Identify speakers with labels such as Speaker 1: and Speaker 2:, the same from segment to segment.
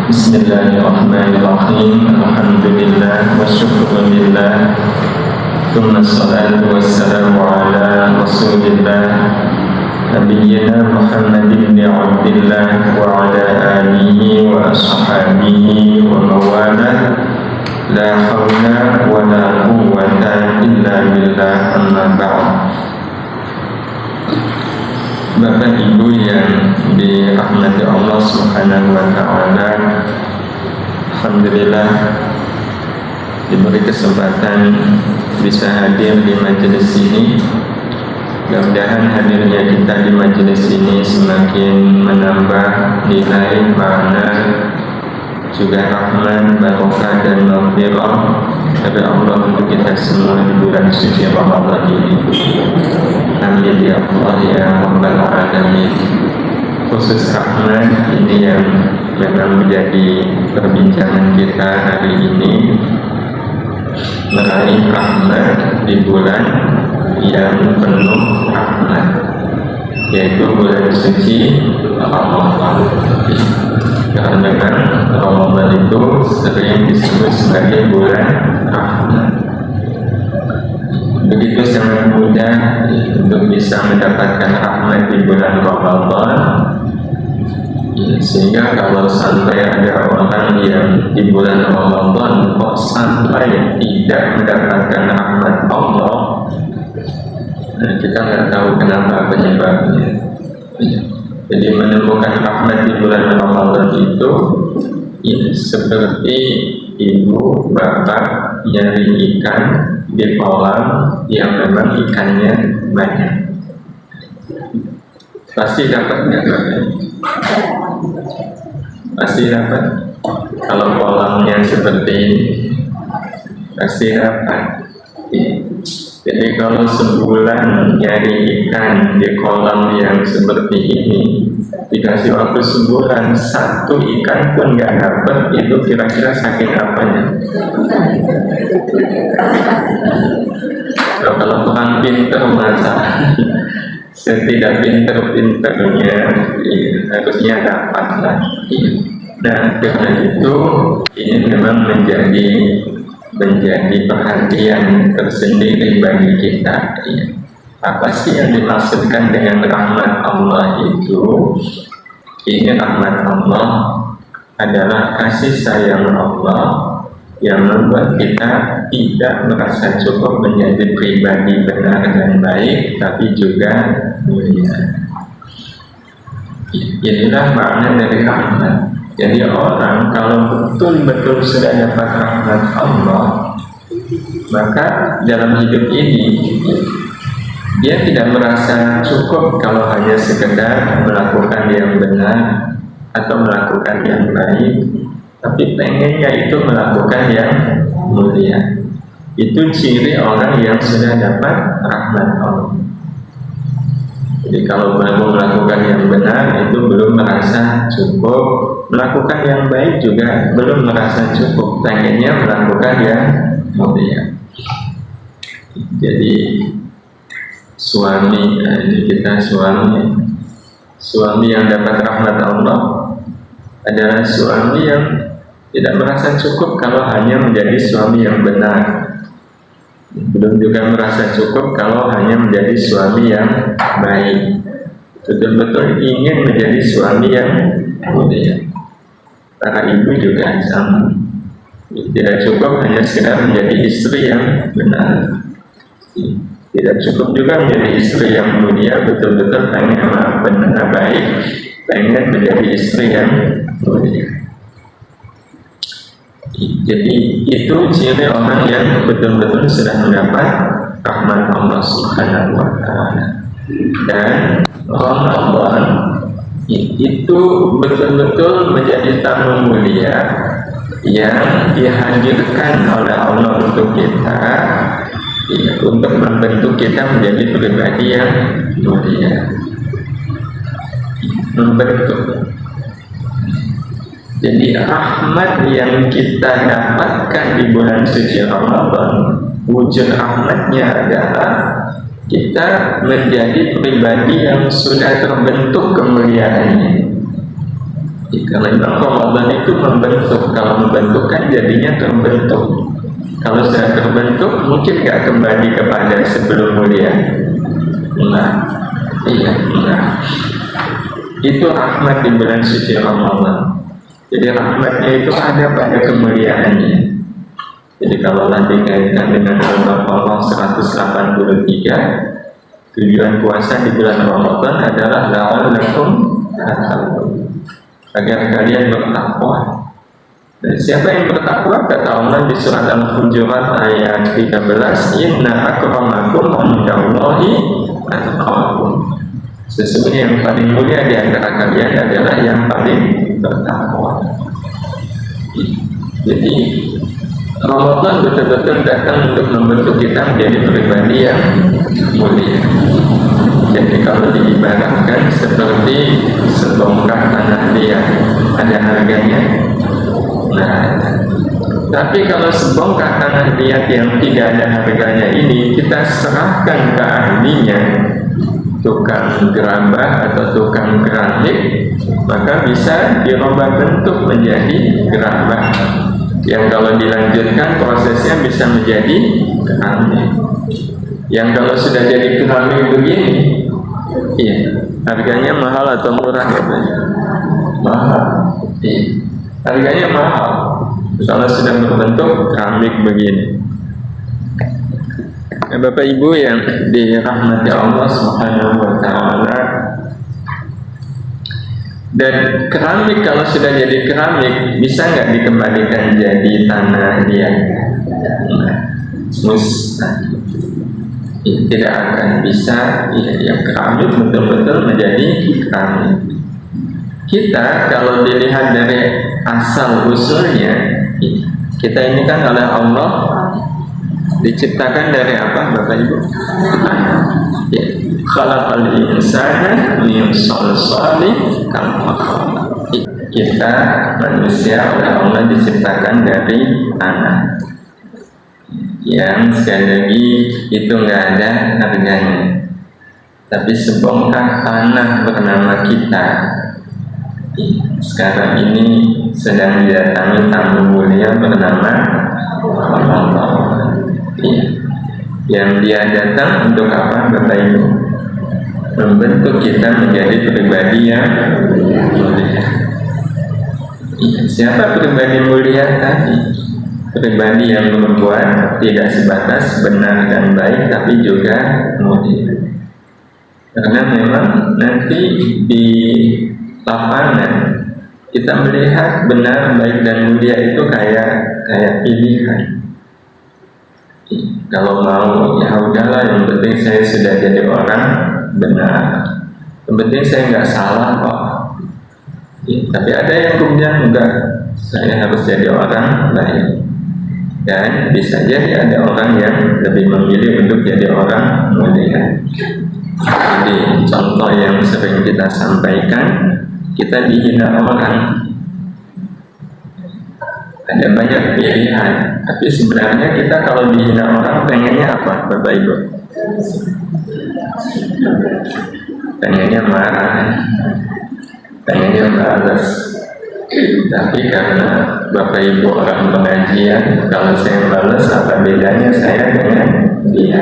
Speaker 1: Bismillahirrahmanirrahim. Alhamdulillah wa syukrulillah. Tsumma salatu wassalamu ala Rasulillah Nabiyyina Muhammadin bin Abdillah wa ala alihi wa ashabihi wa mawalah. La hawla wa la quwwata illa billah, amma ba'd. Bapak Ibu yang dirahmati Allah Subhanahu wa ta'ala, alhamdulillah diberi kesempatan bisa hadir di majelis ini. Mudah-mudahan hadirnya kita di majelis ini semakin menambah nilai, makna, juga rahmat, barokah dan maghfirah dari Allah untuk kita semua di bulan suci Ramadan ini. Amin ya Allah ya Rabbal Alamin. Khusus rahmat ini yang memang menjadi perbincangan kita hari ini, meraih rahmat di bulan yang penuh rahmat, yaitu bulan suci Ramadan. Karena memang Ramadan itu sering disebut sebagai bulan rahmat. Begitu sangat mudah untuk bisa mendapatkan rahmat di bulan Ramadan, sehingga kalau sampai ada orang yang di bulan Ramadan kok sampai tidak mendapatkan rahmat Allah, kita nggak tahu kenapa penyebabnya. Jadi menemukan rahmat di bulan Ramadan itu ya, seperti ibu bapak nyari ikan di kolam yang memang ikannya banyak. Pasti dapat nggak? Pasti dapat. Kalau kolamnya seperti ini, pasti dapat. Jadi kalau sebulan nyari ikan di kolam yang seperti ini, dikasih waktu sebulan, satu ikan pun nggak dapat, itu kira-kira sakit apanya? Kalau orang pinter masa setidak pinter-pinternya harusnya dapat lah. Nah, karena itu ini memang menjadi perhatian tersendiri bagi kita. Apa sih yang dimaksudkan dengan rahmat Allah itu? Ini rahmat Allah adalah kasih sayang Allah yang membuat kita tidak merasa cukup menjadi pribadi benar dan baik, tapi juga mulia. Inilah makna dari rahmat. Jadi orang kalau betul-betul sudah dapat rahmat Allah, maka dalam hidup ini dia tidak merasa cukup kalau hanya sekedar melakukan yang benar atau melakukan yang baik, tapi pengennya itu melakukan yang mulia. Itu ciri orang yang sudah dapat rahmat Allah. Jadi kalau baru melakukan yang benar itu belum merasa cukup, melakukan yang baik juga belum merasa cukup, pengennya melakukan yang mulia. Jadi suami, ini kita suami yang dapat rahmat Allah adalah suami yang tidak merasa cukup kalau hanya menjadi suami yang benar, belum juga merasa cukup kalau hanya menjadi suami yang baik, betul-betul ingin menjadi suami yang mulia. Para ibu juga sama, tidak cukup hanya sekedar menjadi istri yang benar, tidak cukup juga menjadi istri yang mulia, betul-betul pengen benar baik, pengen menjadi istri yang mulia. Jadi itu ciri orang yang betul-betul sudah mendapat rahmat Allah Subhanahu wa ta'ala. Dan Ramadan itu betul-betul menjadi tamu mulia yang dihadirkan oleh Allah untuk kita, untuk membentuk kita menjadi pribadi yang mulia, membentuk. Jadi rahmat yang kita dapatkan di bulan suci Ramadan, wujud rahmatnya adalah kita menjadi pribadi yang sudah terbentuk kemuliaannya. Karena Ramadan itu membentuk. Kalau membentuk kan jadinya terbentuk. Kalau sudah terbentuk mungkin nggak kembali kepada sebelum mulia. Nah, iya, nah. Itu rahmat di bulan suci Ramadan. Jadi rahmatnya itu ada pada kemuliaannya. Jadi kalau nanti kaitkan dengan Allah 183, tujuan puasa di bulan Ramadan adalah la'allakum tattaqun, agar kalian bertakwa. Dan siapa yang bertakwa, kata Allah di surat Al-Hujurat ayat 13, inna akramakum indallahi atqakum. Sesungguhnya yang paling mulia di antara kalian adalah yang paling bertakwa. Jadi Ramadan betul-betul datang untuk membentuk kita menjadi pribadi yang mulia. Jadi kalau diibaratkan seperti sebongkah tanah liat, ada harganya. Nah, tapi kalau sebongkah tanah liat yang tidak ada harganya ini kita serahkan ke ahlinya, tukang gerabah atau tukang keramik, maka bisa dirubah bentuk menjadi gerabah yang kalau dilanjutkan prosesnya bisa menjadi keramik. Yang kalau sudah jadi keramik begini, iya, harganya mahal atau murah ya? Mahal. Iya, harganya mahal kalau sudah berbentuk keramik begini. Nah, Bapak Ibu yang dirahmati Allah Subhanahu wa Ta'ala, dan keramik kalau sudah jadi keramik bisa nggak dikembalikan jadi tanah liat? Tidak akan bisa. Yang keramik betul-betul menjadi keramik. Kita kalau dilihat dari asal usulnya, kita ini kan oleh Allah diciptakan dari apa, Bapak Ibu? Ya, khalaqal insana min shalsalin kal fakhar. Kita manusia oleh Allah diciptakan dari tanah. Yang sekali lagi itu nggak ada harganya. Tapi sebongkah tanah bernama kita sekarang ini sedang didatangi tamu mulia bernama Allah. Yang dia datang untuk apa, Bapak Ibu? Membentuk kita menjadi pribadi yang mulia. Siapa pribadi mulia tadi? Pribadi yang berbuat tidak sebatas benar dan baik, tapi juga mulia. Karena memang nanti di lapangan kita melihat benar, baik dan mulia itu kayak pilihan. Kalau mau, ya udahlah, yang penting saya sudah jadi orang benar, yang penting saya nggak salah kok. Tapi ada yang kemudian enggak, saya harus jadi orang baik. Dan bisa jadi ada orang yang lebih memilih untuk jadi orang mulia. Jadi contoh yang sering kita sampaikan, kita dihina orang. Ada banyak pilihan, tapi sebenarnya kita kalau dihina orang pengennya apa, Bapak Ibu? Pengennya marah, pengennya balas. Tapi karena Bapak Ibu orang pengajian, kalau saya balas apa bedanya saya dengan dia?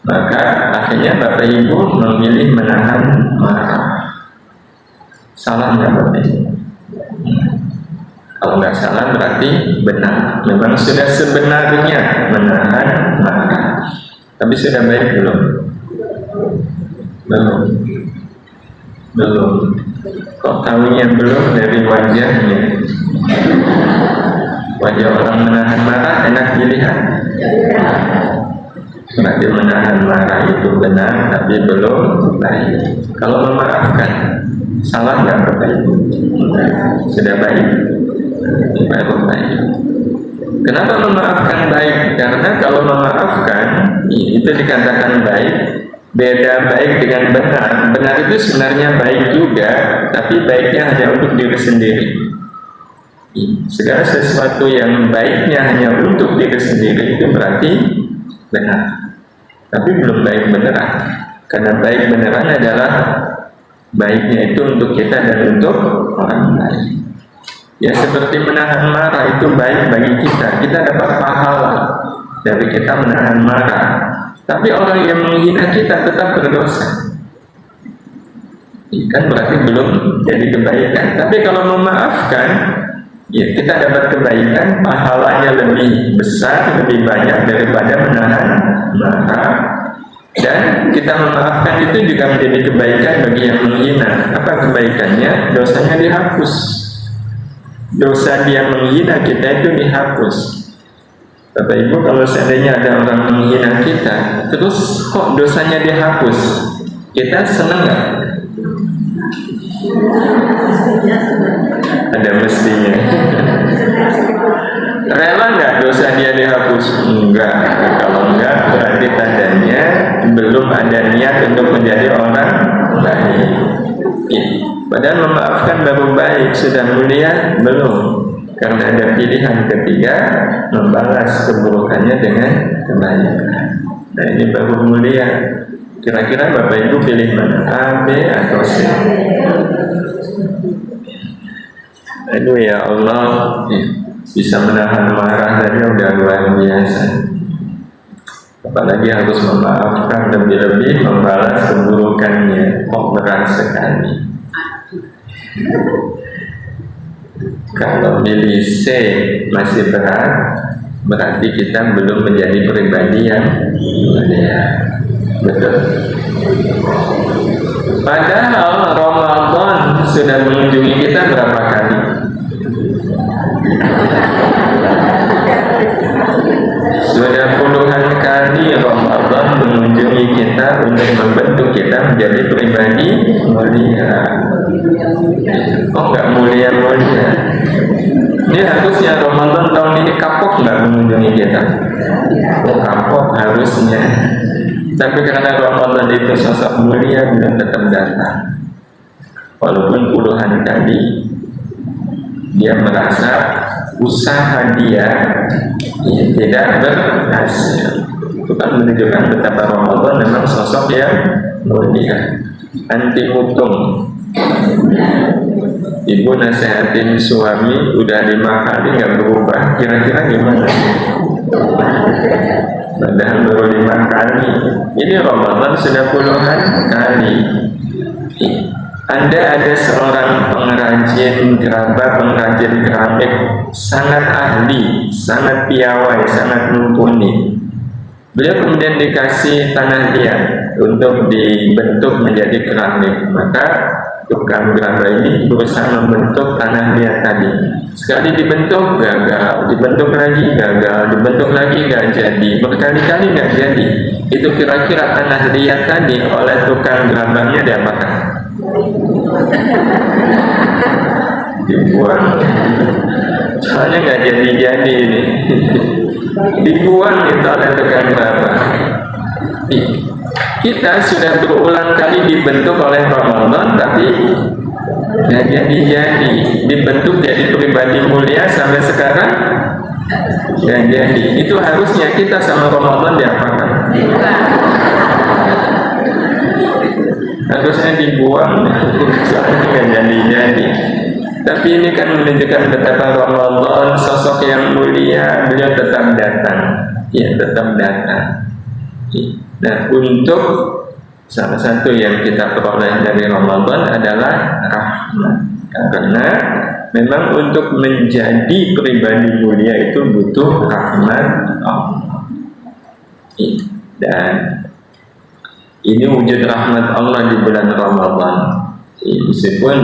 Speaker 1: Maka akhirnya Bapak Ibu memilih menahan marah. Salah nggak Bapak Ibu? Kalau nggak salah berarti benar. Memang sudah sebenarnya menahan marah. Tapi sudah baik belum? Belum. Belum. Kok tahunya belum? Dari wajahnya. Wajah orang menahan marah enak dilihat. Berarti menahan marah itu benar, tapi belum baik. Kalau memaafkan, salah nggak Bapak Ibu? Sudah baik. Baik. Kenapa memaafkan baik? Karena kalau memaafkan itu dikatakan baik. Beda baik dengan benar. Benar itu sebenarnya baik juga, tapi baiknya hanya untuk diri sendiri. Segala sesuatu yang baiknya hanya untuk diri sendiri itu berarti benar, tapi belum baik beneran. Karena baik beneran adalah baiknya itu untuk kita dan untuk orang lain. Ya seperti menahan marah itu baik bagi kita, kita dapat pahala dari kita menahan marah. Tapi orang yang menghina kita tetap berdosa, kan berarti belum jadi kebaikan. Tapi kalau memaafkan, ya kita dapat kebaikan, pahalanya lebih besar, lebih banyak daripada menahan marah. Dan kita memaafkan itu juga menjadi kebaikan bagi yang menghina. Apa kebaikannya? Dosanya dihapus. Dosa dia menghina kita itu dihapus. Bapak Ibu, kalau seandainya ada orang menghina kita, terus kok dosanya dihapus, kita senang nggak? Ada mestinya. Rela nggak dosa dia dihapus? Enggak. Kalau enggak, berarti tandanya belum ada niat untuk menjadi orang baik. Padahal memaafkan baru baik, sudah mulia belum. Karena ada pilihan ketiga, membalas keburukannya dengan kebaikan. Nah ini baru mulia. Kira-kira Bapak Ibu pilih mana? A, B, atau C? Aduh ya Allah, bisa menahan marah saja udah luar biasa. Apalagi harus memaafkan, lebih-lebih membalas keburukannya. Kok berat sekali. Kalau pilih C masih berat, berarti kita belum menjadi pribadi yang mulia. Betul. Padahal Ramadan sudah mengunjungi kita berapa kali? Sudah puluhan kali Ramadan mengunjungi kita untuk membentuk kita menjadi pribadi mulia. Oh nggak mulia-mulia. Ini harusnya Ramadan tahun ini kapok nggak mengunjungi kita? Oh kapok harusnya. Tapi karena Ramadan itu sosok mulia, belum tetap datang. Walaupun puluhan kali dia merasa usaha dia tidak berhasil. Itu kan menunjukkan betapa Ramadan memang sosok yang mulia, anti mutung. Ibu nasihatin suami udah 5 kali nggak berubah, kira-kira gimana? Padahal baru 5 kali. Ini Ramadan sudah puluhan kali. Anda ada seorang pengrajin gerabah, pengrajin keramik, sangat ahli, sangat piawai, sangat mumpuni. Beliau kemudian dikasih tanah liat untuk dibentuk menjadi keramik. Maka tukang gerabah ini berusaha membentuk tanah liat tadi. Sekali dibentuk gagal, dibentuk lagi gagal, dibentuk lagi nggak jadi, berkali-kali nggak jadi. Itu kira-kira tanah liat tadi oleh tukang gerabahnya diapakan? Dibuang. Soalnya nggak jadi-jadi ini. Dibuang itu oleh tukang gerabah. Kita sudah berulang kali dibentuk oleh Ramadan, tapi nggak jadi-jadi. Dibentuk jadi pribadi mulia sampai sekarang nggak jadi. Itu harusnya kita sama Ramadan diapakan? Harusnya dibuang, soalnya nggak jadi-jadi. Tapi ini kan menunjukkan betapa Ramadan sosok yang mulia, beliau tetap datang, ya tetap datang. Nah, untuk salah satu yang kita peroleh dari Ramadan adalah rahmat. Karena memang untuk menjadi pribadi mulia itu butuh rahmat Allah. Dan ini wujud rahmat Allah di bulan Ramadan. Meskipun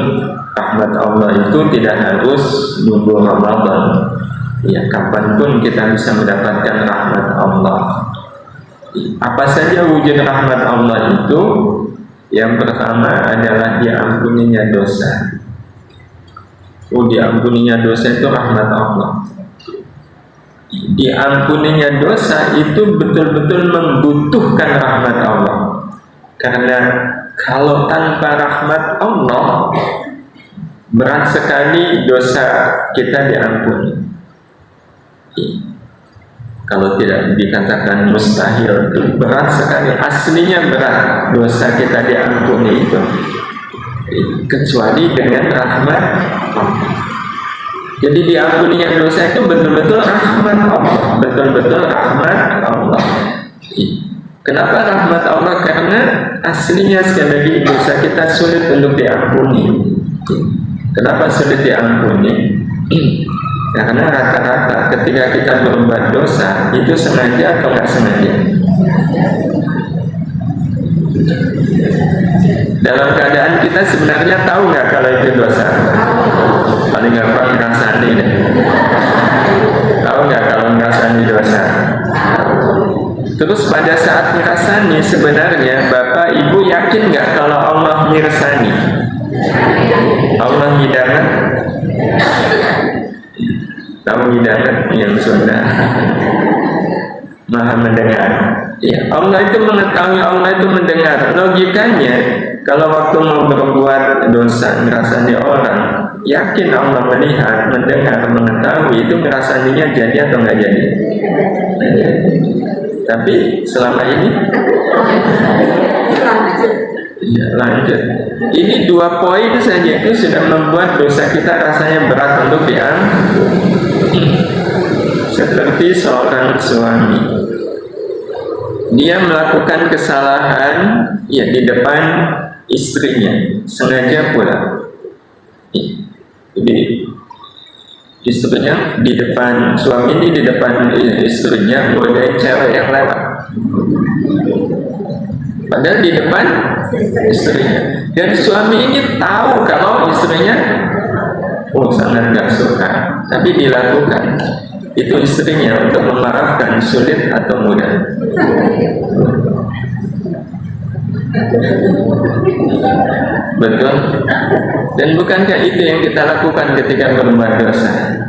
Speaker 1: rahmat Allah itu tidak harus nunggu Ramadan. Ya, kapanpun kita bisa mendapatkan rahmat Allah. Apa saja wujud rahmat Allah itu? Yang pertama adalah diampuninya dosa. Diampuninya dosa itu rahmat Allah. Diampuninya dosa itu betul-betul membutuhkan rahmat Allah. Karena kalau tanpa rahmat Allah, berat sekali dosa kita diampuni. Kalau tidak dikatakan mustahil, itu berat sekali. Aslinya berat dosa kita diampuni itu. kecuali dengan rahmat Allah. Jadi diampuninya dosa itu betul-betul rahmat Allah, betul-betul rahmat Allah. Kenapa rahmat Allah? Karena aslinya sekali lagi dosa kita sulit untuk diampuni. Kenapa sulit diampuni? Karena rata-rata ketika kita berbuat dosa itu sengaja atau nggak sengaja. Dalam keadaan kita sebenarnya tahu nggak kalau itu dosa? Paling gampang ngerasani deh. Tahu nggak kalau ngerasani dosa? Terus pada saat ngerasani sebenarnya Bapak Ibu yakin nggak kalau Allah ngerasani? Allah hidangan? Tahu hidangan yang sudah Maha mendengar. Ya, Allah itu mengetahui, Allah itu mendengar. Logikanya kalau waktu mau berbuat dosa ngerasani orang, yakin Allah melihat, mendengar, mengetahui, itu ngerasaninya jadi atau nggak jadi? Tapi selama ini ya, lanjut. Ini 2 poin saja itu sudah membuat dosa kita rasanya berat untuk diampuni. Seperti seorang suami, dia melakukan kesalahan ya di depan istrinya, sengaja pula. Jadi istrinya di depan, suami ini di depan istrinya godain cewek yang lewat, padahal di depan istrinya. Dan suami ini tahu kalau istrinya sangat nggak suka, tapi dilakukan. Itu istrinya untuk memaafkan sulit atau mudah? Betul. Dan bukankah itu yang kita lakukan ketika berbuat dosa?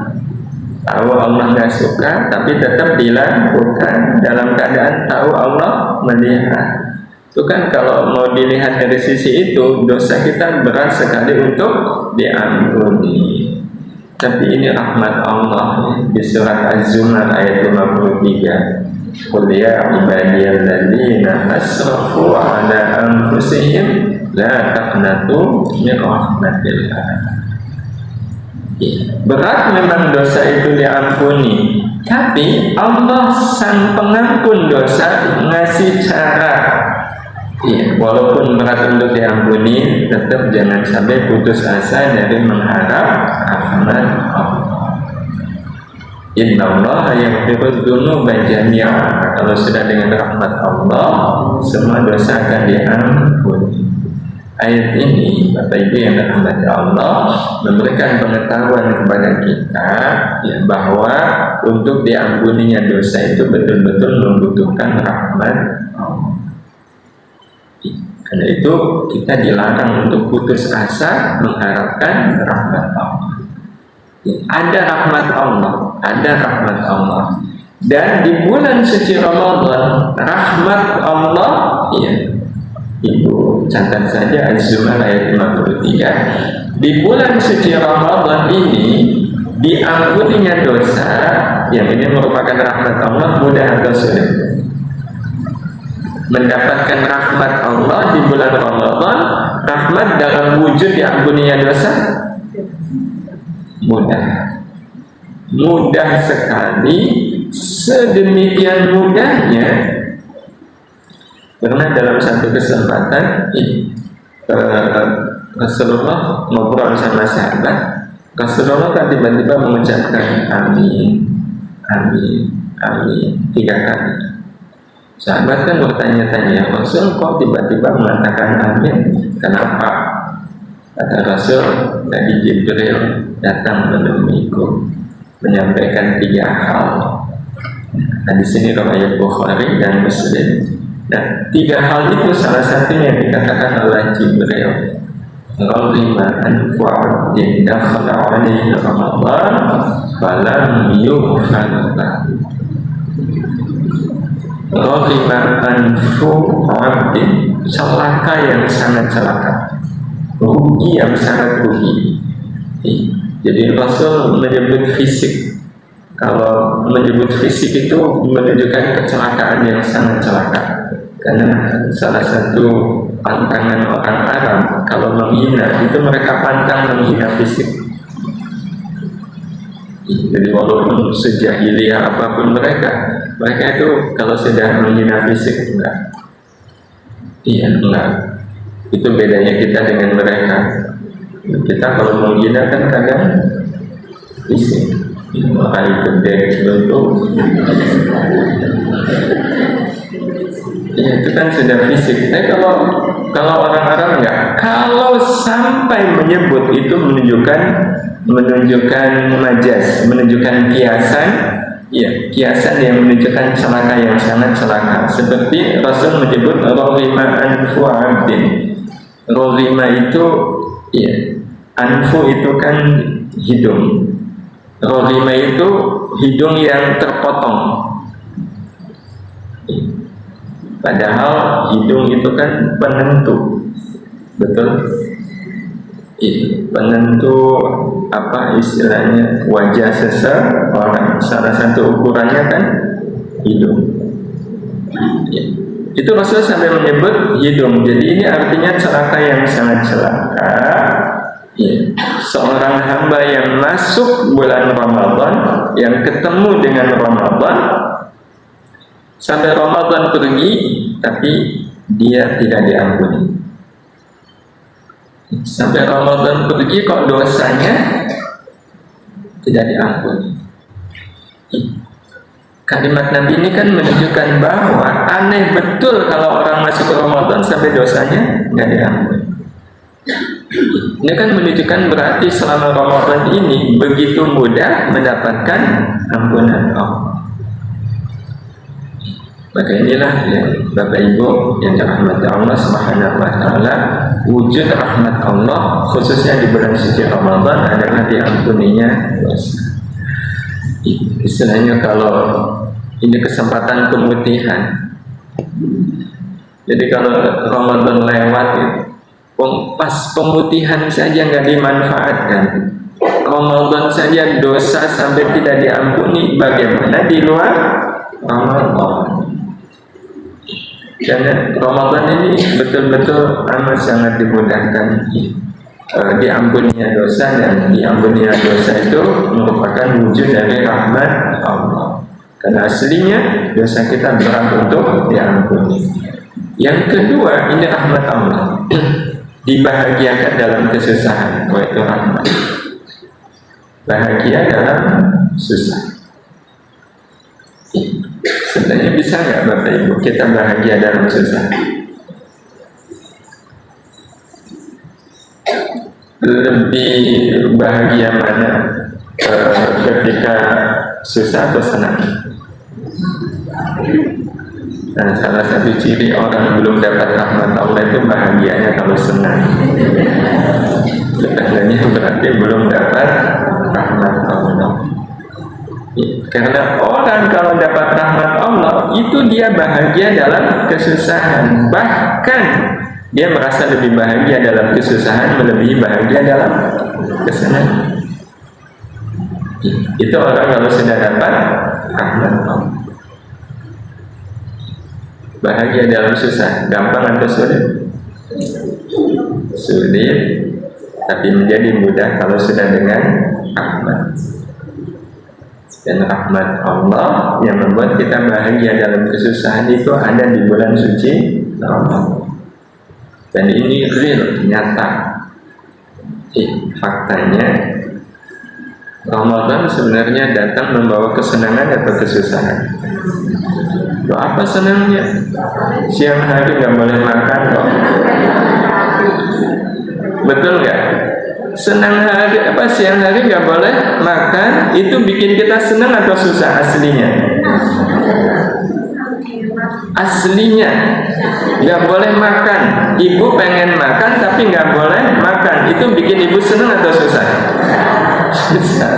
Speaker 1: Tahu Allah nggak suka, tapi tetap dilakukan dalam keadaan tahu Allah melihat. Itu kan kalau mau dilihat dari sisi itu, dosa kita berat sekali untuk diampuni. Tapi ini rahmat Allah di surat Az-Zumar ayat 53. Qul ya ibadiyalladzina asrafu ala anfusihim la taqnatu min rahmatillah. Berat memang dosa itu diampuni, tapi Allah sang pengampun dosa ngasih cara. Ya, walaupun berat untuk diampuni, tetap jangan sampai putus asa dari mengharap rahmat Allah. Innallaha yaghfiru dzunuba jami'a. Kalau sudah dengan rahmat Allah, semua dosa akan diampuni. Ayat ini, Bapak Ibu yang dirahmati Allah, memberikan pengetahuan kepada kita ya, bahwa untuk diampuninya dosa itu betul-betul membutuhkan rahmat Allah. Karena itu kita dilarang untuk putus asa mengharapkan rahmat Allah. Ada rahmat Allah, ada rahmat Allah. Dan di bulan suci Ramadan, rahmat Allah, ya, Ibu catat saja Az-Zumar ayat 53. Di bulan suci Ramadan ini diampuninya dosa, yang ini merupakan rahmat Allah, mudah atau sulit? Mendapatkan rahmat Allah di bulan Ramadan, rahmat dalam wujud diampuninya dosa, mudah sekali. Sedemikian mudahnya, karena dalam satu kesempatan Rasulullah ngobrol sama sahabat. Rasulullah kan tiba-tiba mengucapkan amin, amin, amin 3 kali. Sahabat kan bertanya-tanya, Rasul kok tiba-tiba mengatakan amin? Kenapa? Kata Rasul, tadi Jibril datang menemuiku, menyampaikan 3 hal. Nah, di sini riwayat Bukhari dan Muslim. Nah, 3 hal itu salah satunya dikatakan oleh Jibril. Ra'lima anfa'ud dakhala 'alaihi Ramadan falam yughfar lahu. Ra'lima anfa'ud, celaka yang sangat celaka, rugi yang sangat rugi. Jadi Rasul menyebut fisik. Kalau menyebut fisik itu menunjukkan kecelakaan yang sangat celaka. Karena salah satu pantangan orang Arab kalau menghina itu mereka pantang menghina fisik. Jadi walaupun sejahiliyah apapun mereka itu kalau sudah menghina fisik enggak. Iya enggak. Itu bedanya kita dengan mereka. Kita kalau menghina kan kadang fisik. Maka itu bentuk. Ya itu kan sudah fisik. Kalau orang Arab enggak. Kalau sampai menyebut itu menunjukkan majas, menunjukkan kiasan. Ya, kiasan yang menunjukkan celaka yang sangat celaka. Seperti Rasul menyebut Rawima anfu abdin. Rawima itu, ya, anfu itu kan hidung. Rawima itu hidung yang terpotong. Padahal hidung itu kan penentu, betul? Penentu apa istilahnya wajah seseorang. Salah satu ukurannya kan hidung. Itu Rasul sampai menyebut hidung. Jadi ini artinya celaka yang sangat celaka. Seorang hamba yang masuk bulan Ramadan, yang ketemu dengan Ramadan, sampai Ramadan pergi, tapi dia tidak diampuni. Sampai Ramadan pergi kok dosanya tidak diampuni. Kalimat Nabi ini kan menunjukkan bahwa aneh betul kalau orang masuk ke Ramadan sampai dosanya tidak diampuni. Ini kan menunjukkan berarti selama Ramadan ini begitu mudah mendapatkan ampunan Allah. Maka inilah ya Bapak Ibu yang dirahmati Allah Subhanahu wa taala, wujud rahmat Allah khususnya di bulan suci Ramadan adalah diampuninya dosa. Istilahnya kalau ini kesempatan pemutihan. Jadi kalau Ramadan lewat pas pemutihan saja nggak dimanfaatkan, Ramadan saja dosa sampai tidak diampuni, bagaimana di luar Ramadan? Karena Ramadan ini betul-betul amat sangat dimudahkan diampuninya dosa, dan diampuninya dosa itu merupakan wujud dari rahmat Allah. Karena aslinya dosa kita berat untuk diampuni. Yang kedua, ini rahmat Allah. Dibahagiakan dalam kesusahan, yaitu rahmat. Bahagia dalam susah. Sebenarnya bisa nggak Bapak Ibu kita bahagia dalam susah? Lebih bahagia mana ketika susah atau senang? Nah, salah satu ciri orang belum dapat rahmat Allah itu bahagianya kalau senang. Tandanya berarti belum dapat rahmat Allah. Karena orang kalau dapat rahmat Allah itu dia bahagia dalam kesusahan. Bahkan dia merasa lebih bahagia dalam kesusahan melebihi bahagia dalam kesenangan. Itu orang kalau sudah dapat rahmat Allah. Bahagia dalam susah, gampang atau sulit? Sulit, tapi menjadi mudah kalau sudah dengan rahmat. Dan rahmat Allah yang membuat kita bahagia dalam kesusahan itu ada di bulan suci Ramadan. Dan ini real, nyata. Faktanya Ramadan sebenarnya datang membawa kesenangan atau kesusahan. Loh, apa senangnya? Siang hari nggak boleh makan kok. Betul nggak? Senang hari apa siang hari nggak boleh makan, itu bikin kita senang atau susah aslinya? Aslinya nggak boleh makan. Ibu pengen makan tapi nggak boleh makan, itu bikin ibu senang atau susah? Susah.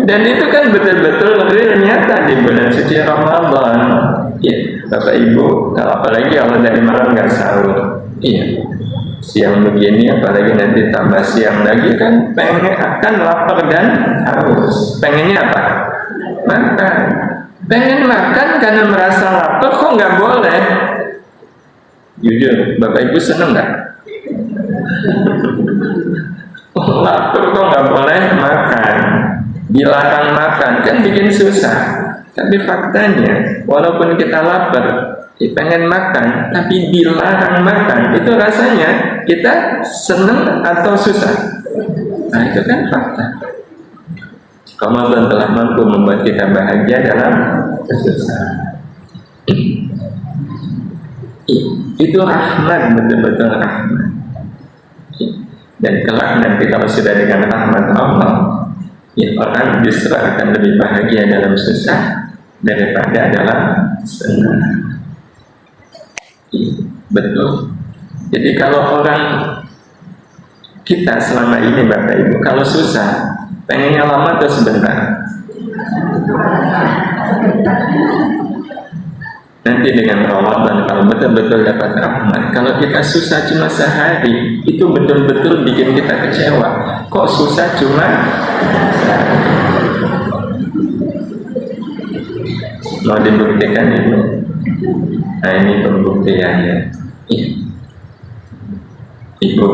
Speaker 1: Dan itu kan betul-betul real nyata di bulan suci Ramadan. Ya, Bapak Ibu, kalau apalagi kalau dari malam nggak sahur, iya, siang begini, apalagi nanti tambah siang lagi kan pengen akan lapar dan haus. Pengennya apa? Makan. Pengen makan karena merasa lapar, kok nggak boleh? Jujur, Bapak Ibu seneng nggak? Lapar kok nggak boleh makan, dilarang makan, kan bikin susah. Tapi faktanya, walaupun kita lapar, pengen makan, tapi dilarang makan, itu rasanya kita senang atau susah? Nah, itu kan fakta. Ramadan telah mampu membuat kita bahagia dalam kesusahan. Itu rahmat, betul-betul rahmat. Dan kelak nanti kalau sudah dengan rahmat Allah, orang justru akan lebih bahagia dalam susah daripada dalam senang. Betul. Jadi kalau orang kita selama ini Bapak Ibu, kalau susah pengennya lama atau sebentar? Nanti dengan Ramadan kalau betul-betul dapat rahmat, kalau kita susah cuma sehari, itu betul-betul bikin kita kecewa. Kok susah cuma sehari? Mau dibuktikan itu? Nah, ini pembuktiannya. Ibu,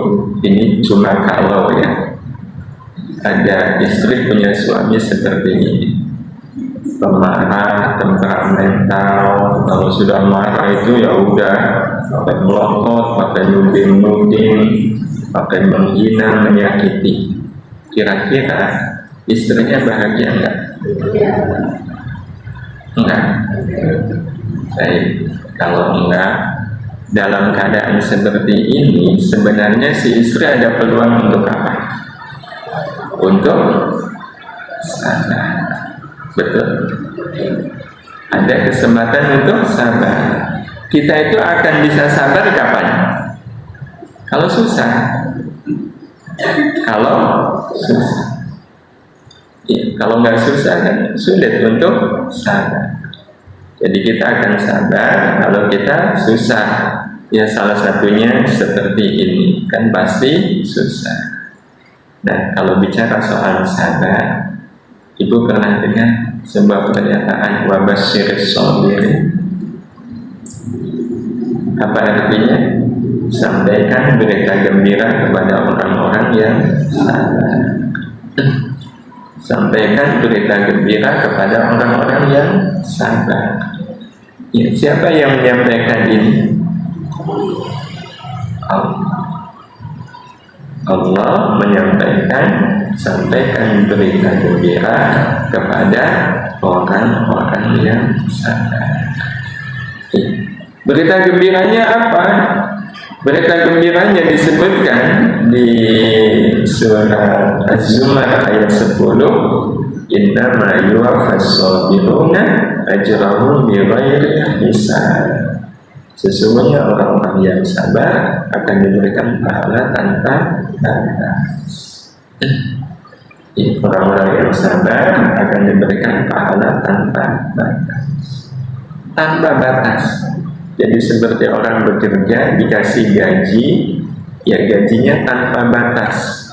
Speaker 1: ini cuma kalau ya ada istri punya suami seperti ini, pemarah, temperamental. Kalau sudah marah itu ya udah pakai melotot, pakai nuding-nuding, pakai menghina, menyakiti. Kira-kira istrinya bahagia enggak? Enggak. Baik, kalau enggak, dalam keadaan seperti ini sebenarnya si istri ada peluang untuk apa? Untuk sabar. Betul. Ada kesempatan untuk sabar. Kita itu akan bisa sabar kapan? Kalau susah. Kalau susah. Ya, kalau nggak susah kan sulit untuk sabar. Jadi kita akan sabar kalau kita susah. Ya salah satunya seperti ini, kan pasti susah. Nah, kalau bicara soal sabar, Ibu pernah dengar sebuah pernyataan wabasyiris sabirin? Apa artinya? Sampaikan berita gembira kepada orang-orang yang sabar. Sampaikan berita gembira kepada orang-orang yang sabar. Ya, siapa yang menyampaikan ini? Allah menyampaikan, sampaikan berita gembira kepada orang-orang yang sabar. Berita gembiranya apa? Berita gembiranya disebutkan di surat Az-Zumar ayat 10, innama yuwaffas sabiruna ajrahum bighairi hisab. Sesungguhnya orang-orang yang sabar akan diberikan pahala tanpa batas. Orang-orang yang sabar akan diberikan pahala tanpa batas. Tanpa batas. Jadi seperti orang bekerja dikasih gaji, ya gajinya tanpa batas.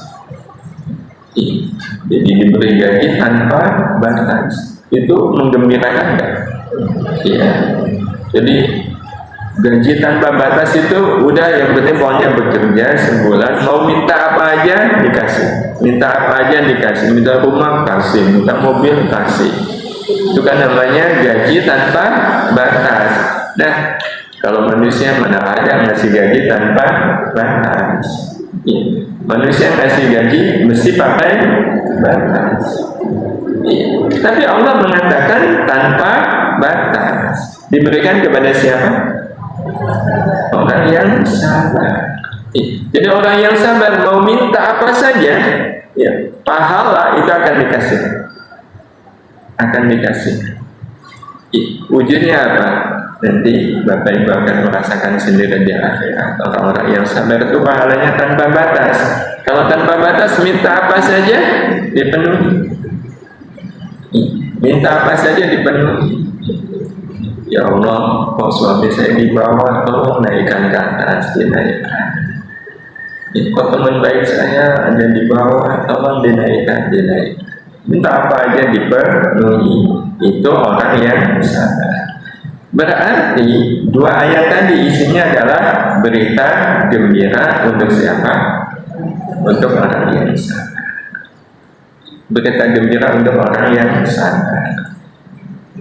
Speaker 1: Jadi diberi gaji tanpa batas. Itu menggembirakan enggak? Iya. Jadi gaji tanpa batas itu udah yang penting pokoknya bekerja sebulan, mau minta apa aja dikasih, minta apa aja dikasih, minta rumah kasih, minta mobil kasih. Itu kan namanya gaji tanpa batas. Nah, kalau manusia mana ada ngasih gaji tanpa batas? Ya. Manusia ngasih gaji mesti pakai batas. Ya. Tapi Allah mengatakan tanpa batas. Diberikan kepada siapa? Orang yang sabar. Jadi orang yang sabar mau minta apa saja, ya, pahala itu akan dikasih. Akan dikasih. Wujudnya apa? Nanti Bapak Ibu akan merasakan sendiri di akhirat. Orang-orang yang sabar itu pahalanya tanpa batas. Kalau tanpa batas minta apa saja dipenuhi. Minta apa saja dipenuhi. Ya Allah, kok suami saya di bawah, tolong naikkan ke atas, dinaikkan. Kok teman baik saya ada di bawah, tolong dinaikkan, dinaikkan. minta apa aja dipenuhi. Itu orang yang sabar. Berarti dua ayat tadi isinya adalah berita gembira untuk siapa? Untuk orang yang sabar. Berita gembira untuk orang yang sabar.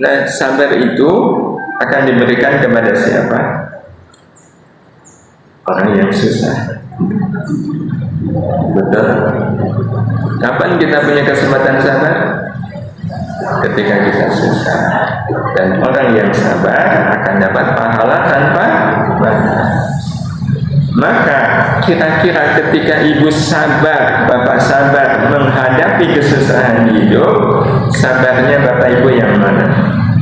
Speaker 1: Nah, sabar itu akan diberikan kepada siapa? Orang yang susah. Betul? Kapan kita punya kesempatan sabar? Ketika kita susah. Dan orang yang sabar akan dapat pahala tanpa batas. Maka kira-kira ketika ibu sabar, bapak sabar menghadapi kesusahan hidup, sabarnya bapak ibu yang mana?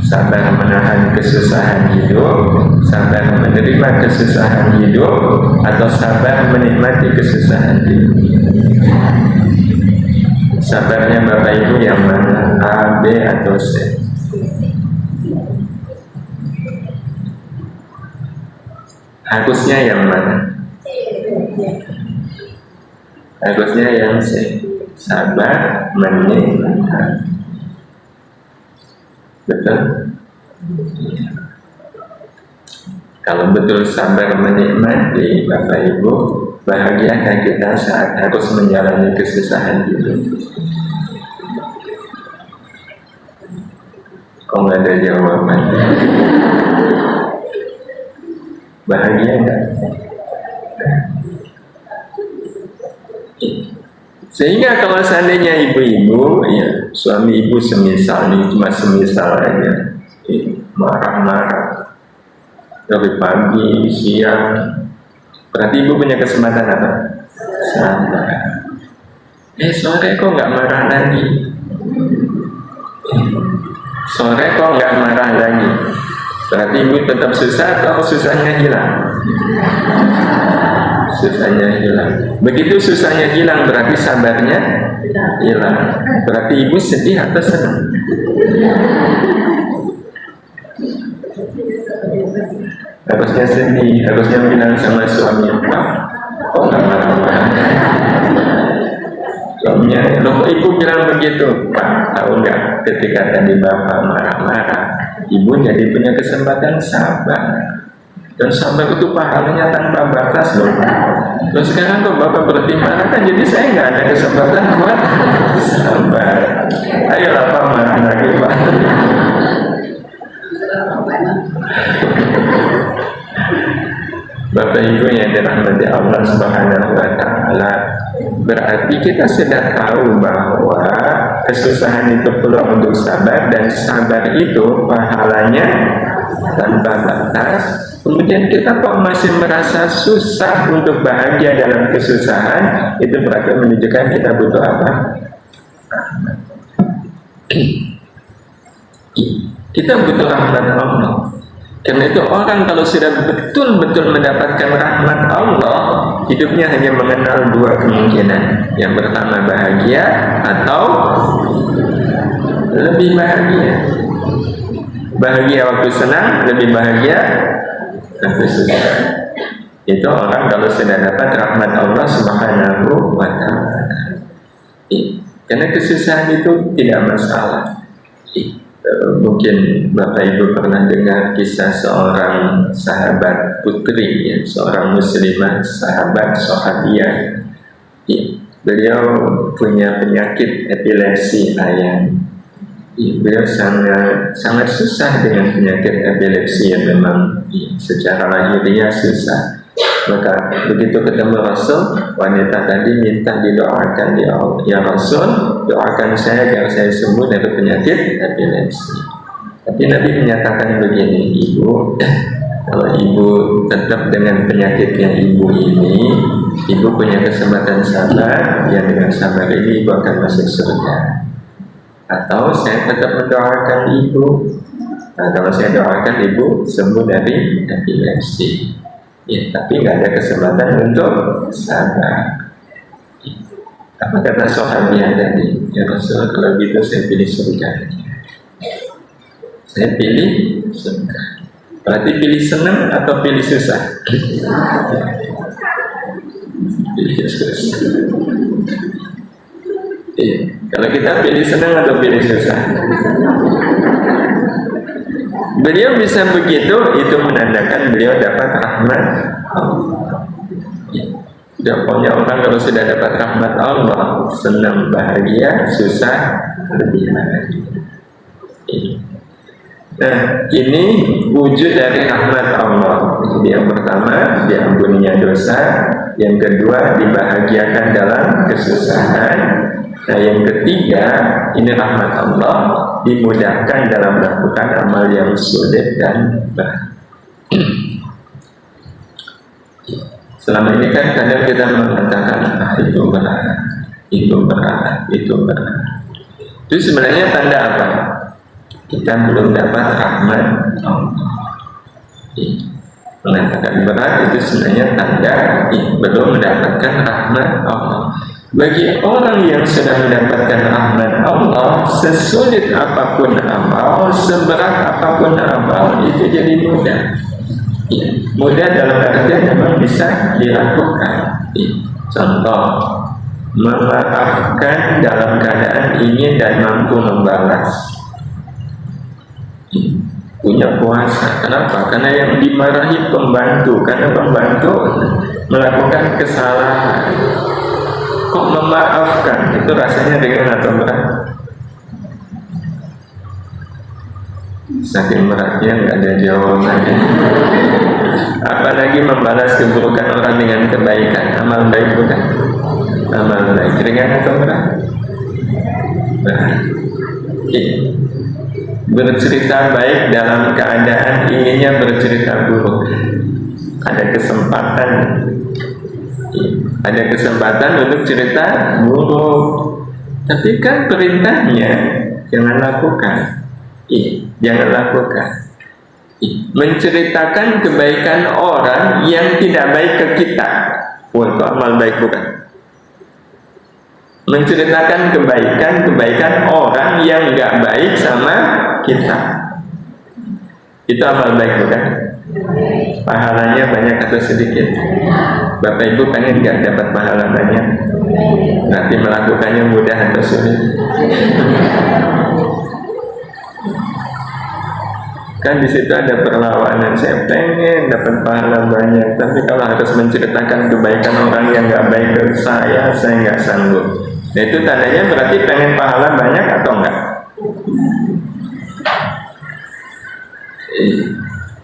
Speaker 1: Sabar menahan kesusahan hidup, sabar menerima kesusahan hidup, atau sabar menikmati kesusahan hidup? Sabarnya bapak ibu yang mana? A, B, atau C? Harusnya yang mana? Harusnya yang C. Sabar menikmati. Betul? Kalau betul sabar menikmati, Bapak Ibu, bahagiakah kita saat harus menjalani kesusahan hidup? Kok nggak ada jawaban? Bahagia nggak? Sehingga kalau seandainya ibu-ibu, ya suami ibu semisal ini cuma semisal aja, marah-marah dari pagi, siang, berarti ibu punya kesempatan apa? Sabar. Sore kok nggak marah lagi? Sore kok nggak marah lagi? Berarti ibu tetap susah atau susahnya hilang? Susahnya hilang. Begitu susahnya hilang berarti sabarnya hilang. Berarti ibu sedih atau senang? Harusnya sedih. Harusnya bilang sama suaminya, Pak, kok nggak marah-marah? Suaminya, loh ibu bilang begitu, Pak, tahu nggak? Ketika tadi bapak marah-marah, ibu jadi punya kesempatan sabar. Dan sabar itu pahalanya tanpa batas loh. Terus sekarang kok bapak berhenti marah, kan jadi saya nggak ada kesempatan buat sabar. Ayolah Pak, marah lagi Pak. Bapak Ibu yang dirahmati Allah Subhanahu wa Ta'ala, berarti kita sudah tahu bahwa kesusahan itu perlu untuk sabar, dan sabar itu pahalanya tanpa batas. Kemudian kita kok masih merasa susah untuk bahagia dalam kesusahan, itu berarti menunjukkan kita butuh apa? Kita butuh rahmat Allah. Karena itu orang kalau sudah betul-betul mendapatkan rahmat Allah, hidupnya hanya mengenal dua kemungkinan. Yang pertama bahagia atau lebih bahagia. Bahagia waktu senang, lebih bahagia waktu susah. Itu orang kalau sudah dapat rahmat Allah Subhanahu wa Ta'ala. Karena kesusahan itu tidak masalah. Mungkin Bapak Ibu pernah dengar kisah seorang sahabat putri, ya, seorang muslimah, sahabat sahabiah. Beliau punya penyakit epilepsi ayam. Beliau sangat susah dengan penyakit epilepsi yang memang secara lahiriah susah. Maka begitu ketemu Rasul, wanita tadi minta didoakan, ya Rasul, doakan saya agar saya sembuh dari penyakit epilepsi. Tapi Nabi menyatakan begini, ibu, kalau ibu tetap dengan penyakitnya ibu ini, ibu punya kesempatan sabar, ya dengan sabar ini ibu akan masuk surga. Atau saya tetap mendoakan ibu, nah, kalau saya doakan ibu sembuh dari epilepsi. Ya, tapi nggak ada kesempatan untuk sabar. Apa kata sahabiah tadi? Ya Rasul, kalau gitu saya pilih surga. Saya pilih surga. Berarti pilih senang atau pilih susah? Pilih susah. Iya. Kalau kita pilih senang atau pilih susah? Beliau bisa begitu, itu menandakan beliau dapat rahmat Allah. Pokoknya orang kalau sudah dapat rahmat Allah, senang, bahagia, susah, lebih bahagia. Nah, ini wujud dari rahmat Allah. Jadi yang pertama, diampuninya dosa. Yang kedua, dibahagiakan dalam kesusahan. Nah, yang ketiga, ini rahmat Allah, dimudahkan dalam melakukan amal yang sulit dan berat. Selama ini kan kadang kita mengatakan itu berat, itu berat, itu berat. Itu sebenarnya tanda apa? Kita belum dapat rahmat Allah. Mengatakan berat itu sebenarnya tanda belum mendapatkan rahmat Allah. Bagi orang yang sudah mendapatkan rahmat Allah, sesulit apapun amal, seberat apapun amal, itu jadi mudah. Mudah dalam artian memang bisa dilakukan. Contoh, memaafkan dalam keadaan ingin dan mampu membalas. Punya kuasa. Kenapa? Karena yang dimarahi pembantu, karena pembantu melakukan kesalahan. Kok memaafkan? Itu rasanya ringan atau berat? Saking beratnya nggak ada jawabannya. Apalagi membalas keburukan orang dengan kebaikan. Amal baik bukan? Amal baik ringan atau berat? Berat. Bercerita baik dalam keadaan inginnya bercerita buruk. Ada kesempatan. Ada kesempatan untuk cerita buruk. Tapi kan perintahnya jangan lakukan. Jangan lakukan. Menceritakan kebaikan orang yang tidak baik ke kita, itu amal baik bukan? Menceritakan kebaikan orang yang nggak baik sama kita, itu amal baik bukan? Pahalanya banyak atau sedikit? Bapak Ibu pengen nggak dapat pahala banyak? Nanti melakukannya mudah atau sulit? Kan di situ ada perlawanan. Saya pengen dapat pahala banyak, tapi kalau harus menceritakan kebaikan orang yang nggak baik ke saya nggak sanggup. Nah, itu tandanya berarti pengen pahala banyak atau enggak?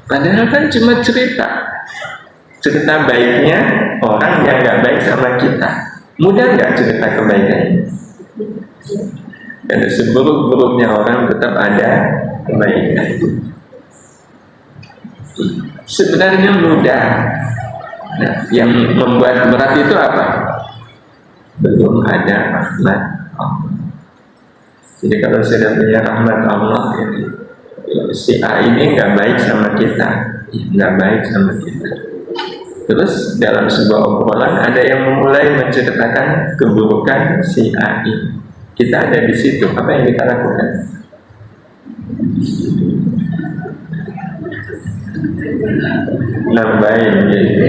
Speaker 1: Padahal kan cuma cerita baiknya orang yang nggak baik sama kita. Mudah nggak cerita kebaikannya? Karena seburuk-buruknya orang tetap ada kebaikan. Sebenarnya mudah. Nah, yang membuat berat itu apa? Belum ada rahmat Allah. Jadi kalau sudah punya rahmat Allah, si A ini nggak baik sama kita, nggak baik sama kita. Terus dalam sebuah obrolan ada yang memulai menceritakan keburukan si A ini. Kita ada di situ, apa yang kita lakukan? Nambahin gitu.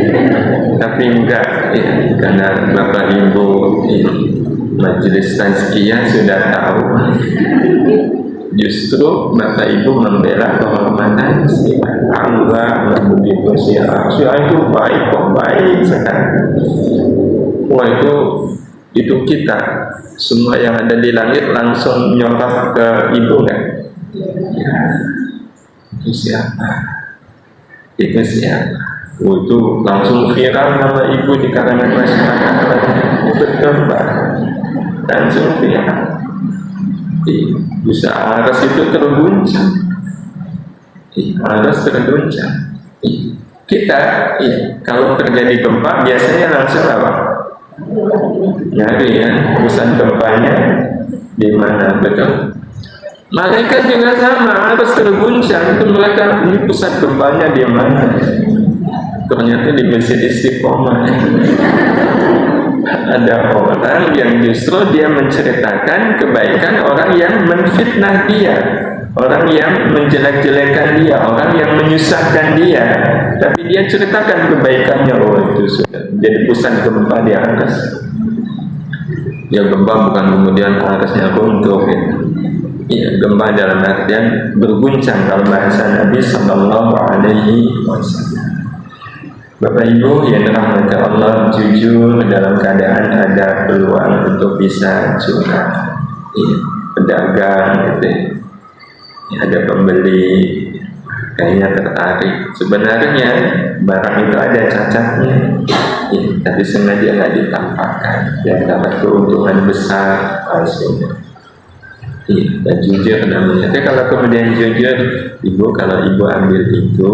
Speaker 1: Tapi enggak karena Bapak Ibu majelis tazkiyah sudah tahu, justru Bapak Ibu membela kehormatan si Allah, begitu si itu baik kok, baik sekali. Wah, itu kita semua yang ada di langit langsung nyorot ke Ibu kan? Ya, itu siapa? Itu siapa? Itu langsung viral nama Ibu di kalangan masyarakat. Betul Pak, langsung viral. Bisa aras itu terguncang. Aras terguncang. Kita, kalau terjadi gempa biasanya langsung apa? Nyari ya, pusat gempanya di mana, betul? Malaikat juga sama, harus terguncang. Itu mereka, ini pusat gempanya di mana? Ternyata di Masjid Istiqomah. Ada orang yang justru dia menceritakan kebaikan orang yang menfitnah dia, orang yang menjelek-jelekan dia, orang yang menyusahkan dia. Tapi dia ceritakan kebaikannya. Oh, itu sudah jadi pusat gempa di atas. Ya gempa bukan kemudian harusnya runtuh gitu. Ya, gempa dalam artian berguncang kalau bahasa Nabi Sallallahu Alaihi Wasallam. Bapak Ibu yang dirahmati Allah, jujur dalam keadaan ada peluang untuk bisa curhat, ya, pedagang gitu, ya, ada pembeli kayaknya tertarik. Sebenarnya barang itu ada cacatnya, ya, tapi sengaja nggak ditampakkan dan dapat keuntungan besar hasilnya. Iya, dan jujur namanya. Tapi kalau kemudian jujur, ibu kalau ibu ambil itu,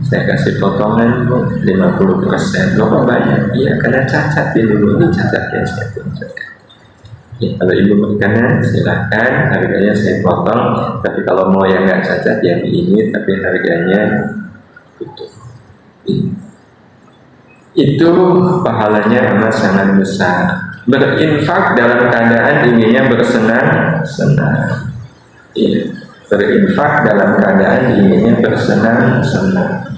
Speaker 1: saya kasih potongan bu 50%. Loh kok banyak? Iya, karena cacat ini dulu, ini cacatnya saya tunjukkan. Ya, kalau ibu berkenan silahkan, harganya saya potong. Tapi kalau mau yang nggak cacat yang ini, tapi harganya itu. Itu pahalanya amat sangat besar. Berinfak dalam keadaan inginnya bersenang-senang. Iya, berinfak dalam keadaan inginnya bersenang-senang.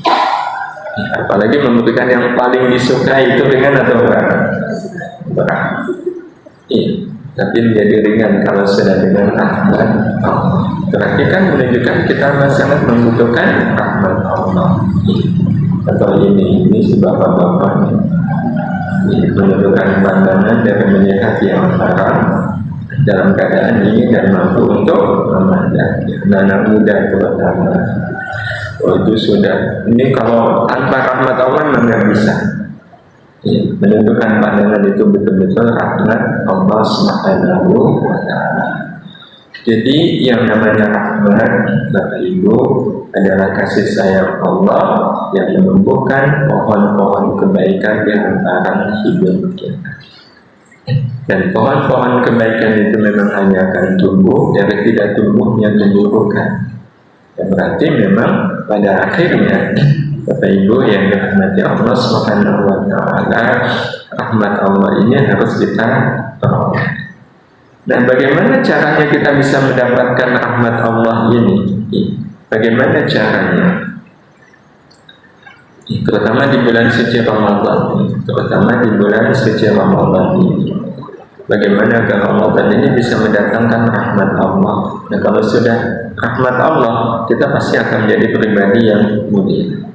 Speaker 1: Ya, apalagi memberikan yang paling disukai itu ringan atau berat? Berat. Iya, tapi menjadi ringan kalau sudah dengan rahmat Allah. Berarti kan menunjukkan kita sangat membutuhkan rahmat Allah. Iya. Atau ini si bapak-bapak menentukan pandangan dari melihat yang haram dalam keadaan ini dan mampu untuk memandang. Anak muda terutama, itu sudah. Ini kalau tanpa rahmat Allah nggak bisa. Ya, menentukan pandangan itu betul-betul rahmat Allah Subhanahu wa Ta'ala. Jadi yang namanya rahmat, Bapak Ibu, adalah kasih sayang Allah yang menumbuhkan pohon-pohon kebaikan di antara hidup kita. Dan pohon-pohon kebaikan itu memang hanya akan tumbuh dari tidak tumbuhnya keburukan. Ya, berarti memang pada akhirnya Bapak Ibu yang dirahmati Allah Subhanahu wa Ta'ala, rahmat Allah ini harus kita peroleh. Dan bagaimana caranya kita bisa mendapatkan rahmat Allah ini? Bagaimana caranya? Terutama di bulan suci Ramadan, terutama di bulan suci Ramadan ini. Bagaimana agar Ramadan ini bisa mendatangkan rahmat Allah? Dan kalau sudah rahmat Allah, kita pasti akan menjadi pribadi yang mulia.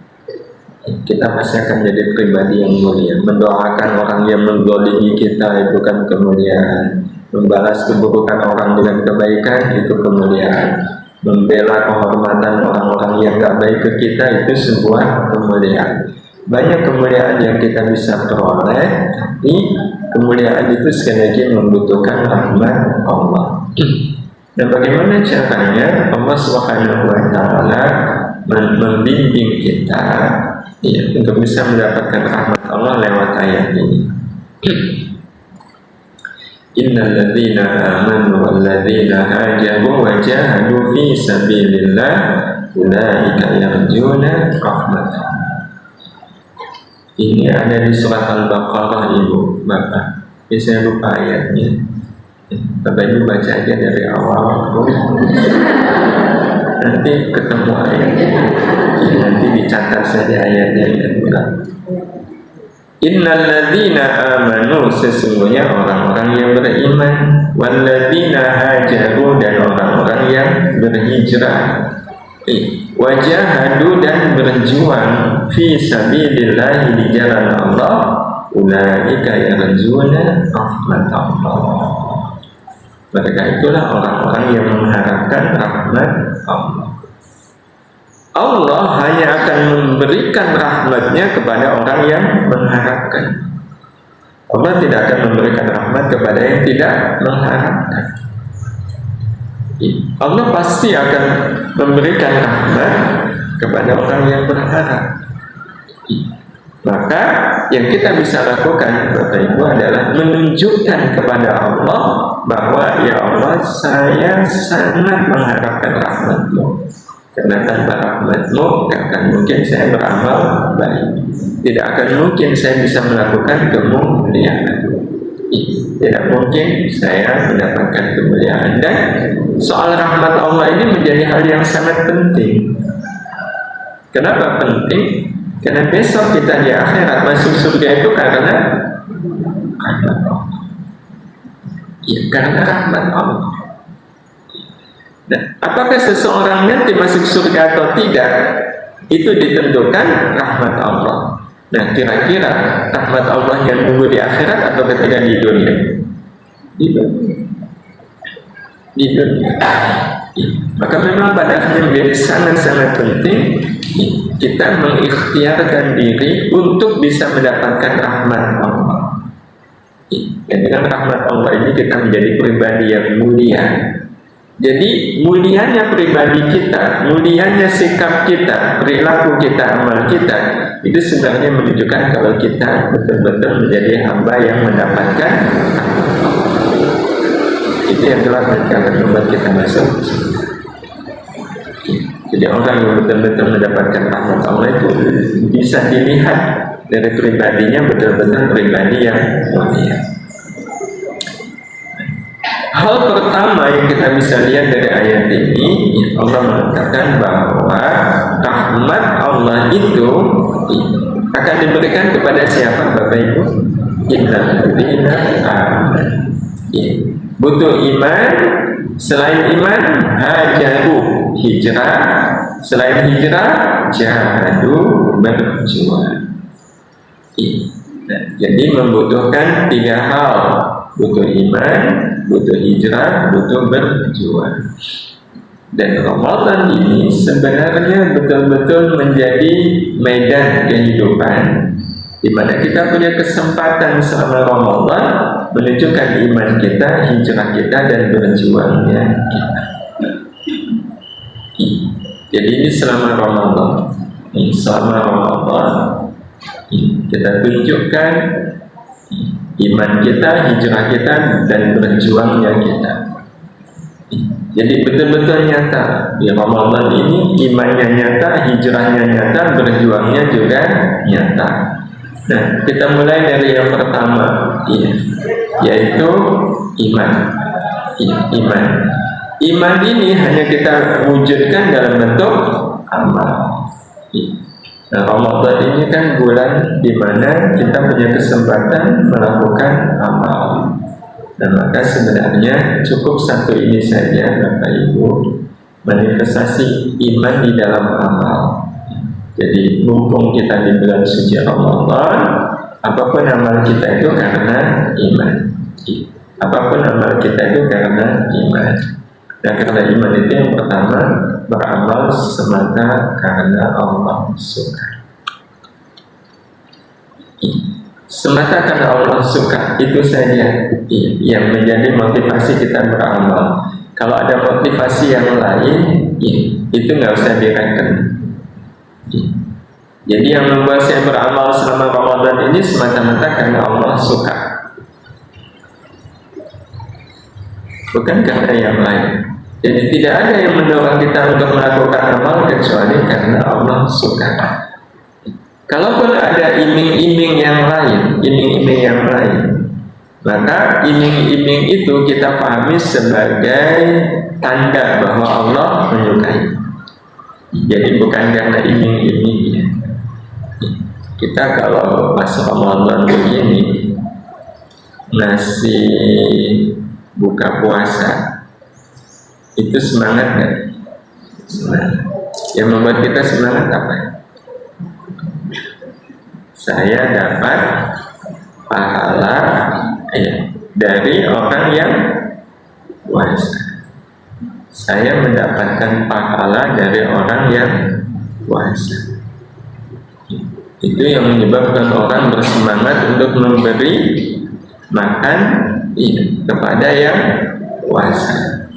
Speaker 1: Kita pasti akan menjadi pribadi yang mulia. Mendoakan orang yang menggolimi kita itu kan kemuliaan. Membalas keburukan orang dengan kebaikan itu kemuliaan. Membela kehormatan orang-orang yang tak baik ke kita itu sebuah kemuliaan. Banyak kemuliaan yang kita bisa peroleh, tapi kemuliaan itu sekali lagi membutuhkan rahmat Allah. Dan bagaimana caranya Allah Subhanahu wa Ta'ala membimbing kita ya, untuk bisa mendapatkan rahmat Allah lewat ayat ini. Innal ladzina amanu wal ladzina hajaru wa jahadu fi sabilillah ulaika yarjuna rahmatah. Ini ada di surat Al-Baqarah Ibu Bapak. Saya lupa ayatnya. Bapak Ibu baca aja dari awal. Nanti ketemu ayatnya. Nanti dicatat saja ayatnya yang berapa. Innal ladzina amanu, sesungguhnya orang-orang yang beriman, wal ladzina hajaru, dan orang-orang yang berhijrah, wajahadu, dan berjuang fi sabilillah, di jalan Allah, ulaika yarjuna rahmatullah. Mereka itulah orang-orang yang mengharapkan rahmat Allah. Allah hanya akan memberikan rahmatnya kepada orang yang mengharapkan. Allah tidak akan memberikan rahmat kepada yang tidak mengharapkan. Allah pasti akan memberikan rahmat kepada orang yang berharap. Maka yang kita bisa lakukan Bapak Ibu adalah menunjukkan kepada Allah bahwa ya Allah, saya sangat mengharapkan rahmat-Mu. Karena tanpa rahmat-Mu tidak akan mungkin saya beramal baik. Tidak akan mungkin saya bisa melakukan kemuliaan. Tidak mungkin saya mendapatkan kemuliaan. Dan soal rahmat Allah ini menjadi hal yang sangat penting. Kenapa penting? Karena besok kita di akhirat masuk surga itu karena rahmat Allah. Ya, karena rahmat Allah. Nah, apakah seseorang nanti masuk surga atau tidak, itu ditentukan rahmat Allah. Nah, kira-kira rahmat Allah yang nunggu di akhirat atau ketika di dunia? Di dunia. Di dunia. Maka memang pada akhirnya menjadi sangat-sangat penting kita mengikhtiarkan diri untuk bisa mendapatkan rahmat Allah. Dan dengan rahmat Allah ini kita menjadi pribadi yang mulia. Jadi mulianya pribadi kita, mulianya sikap kita, perilaku kita, amal kita, itu sebenarnya menunjukkan kalau kita betul-betul menjadi hamba yang mendapatkan itu yang telah membuat kita masuk. Jadi orang yang betul-betul mendapatkan rahmat Allah itu bisa dilihat dari pribadinya betul-betul pribadi yang mulia. Hal pertama yang kita bisa lihat dari ayat ini, Allah mengatakan bahwa rahmat Allah itu akan diberikan kepada siapa, Bapak Ibu? Illalladzina amanu. Butuh iman, selain iman hajaru, hijrah, selain hijrah jahadu, berjuang. Jadi membutuhkan 3 hal. Butuh iman, butuh hijrah, butuh berjuang. Dan Ramadan ini sebenarnya betul-betul menjadi medan kehidupan di mana kita punya kesempatan selama Ramadan menunjukkan iman kita, hijrah kita, dan berjuangnya kita. Jadi ini selama Ramadan. Selama Ramadan kita tunjukkan iman kita, hijrah kita, dan berjuangnya kita. Jadi betul-betul nyata di Ramadan ini, imannya nyata, hijrahnya nyata, berjuangnya juga nyata. Nah, kita mulai dari yang pertama, yaitu iman. Iman. Iman ini hanya kita wujudkan dalam bentuk amal. Nah, Ramadan ini kan bulan di mana kita punya kesempatan melakukan amal. Dan maka sebenarnya cukup satu ini saja, Bapak Ibu, manifestasi iman di dalam amal. Jadi mumpung kita di bulan suci Ramadan, apapun amal kita itu karena iman. Apapun amal kita itu karena iman. Dan karena iman itu yang pertama, beramal semata karena Allah suka. Semata karena Allah suka, itu saja yang menjadi motivasi kita beramal. Kalau ada motivasi yang lain, itu nggak usah direken. Jadi yang membuat saya beramal selama Ramadan ini semata-mata karena Allah suka, bukan karena yang lain. Jadi tidak ada yang mendorong kita untuk melakukan amal kecuali karena Allah suka. Kalaupun ada iming-iming yang lain, maka iming-iming itu kita pahami sebagai tanda bahwa Allah menyukai. Jadi bukan karena iming-imingnya. Kita kalau pas Ramadan begini nasi buka puasa, itu semangat kan? Semangat. Yang membuat kita semangat apa? Saya dapat pahala dari orang yang puasa. Saya mendapatkan pahala dari orang yang puasa. Itu yang menyebabkan orang bersemangat untuk memberi makan kepada yang puasa.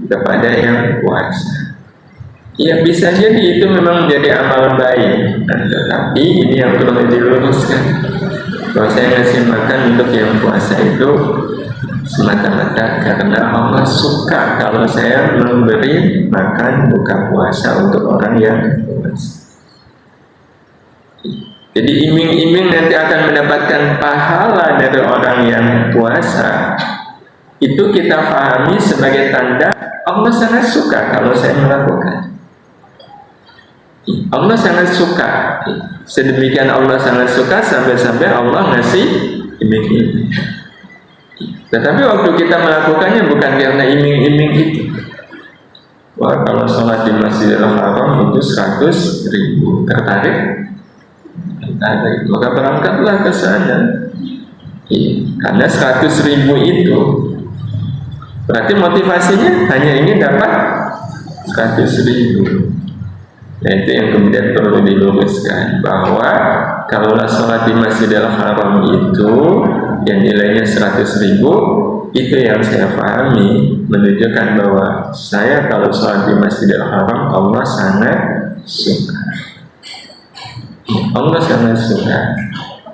Speaker 1: Kepada yang puasa. Ya bisa jadi itu memang menjadi amal baik, tetapi ini yang perlu diluruskan. Kalau saya ngasih makan untuk yang puasa itu semata-mata karena Allah suka kalau saya memberi makan buka puasa untuk orang yang puasa. Jadi iming-iming nanti akan mendapatkan pahala dari orang yang puasa, itu kita pahami sebagai tanda Allah sangat suka kalau saya melakukan. Allah sangat suka. Sedemikian Allah sangat suka sampai-sampai Allah ngasih iming-iming. Tetapi waktu kita melakukannya bukan karena iming-iming itu. Wah, kalau sholat di Masjidil Haram itu 100.000, tertarik? Maka berangkatlah ke sana. Karena 100.000 itu berarti motivasinya hanya ingin dapat 100.000. Nah, itu yang kemudian perlu diluruskan, bahwa kalaulah sholat di Masjidil Haram itu yang nilainya 100.000, itu yang saya pahami menunjukkan bahwa saya kalau sholat di Masjidil Haram Allah sangat suka. Allah sangat suka.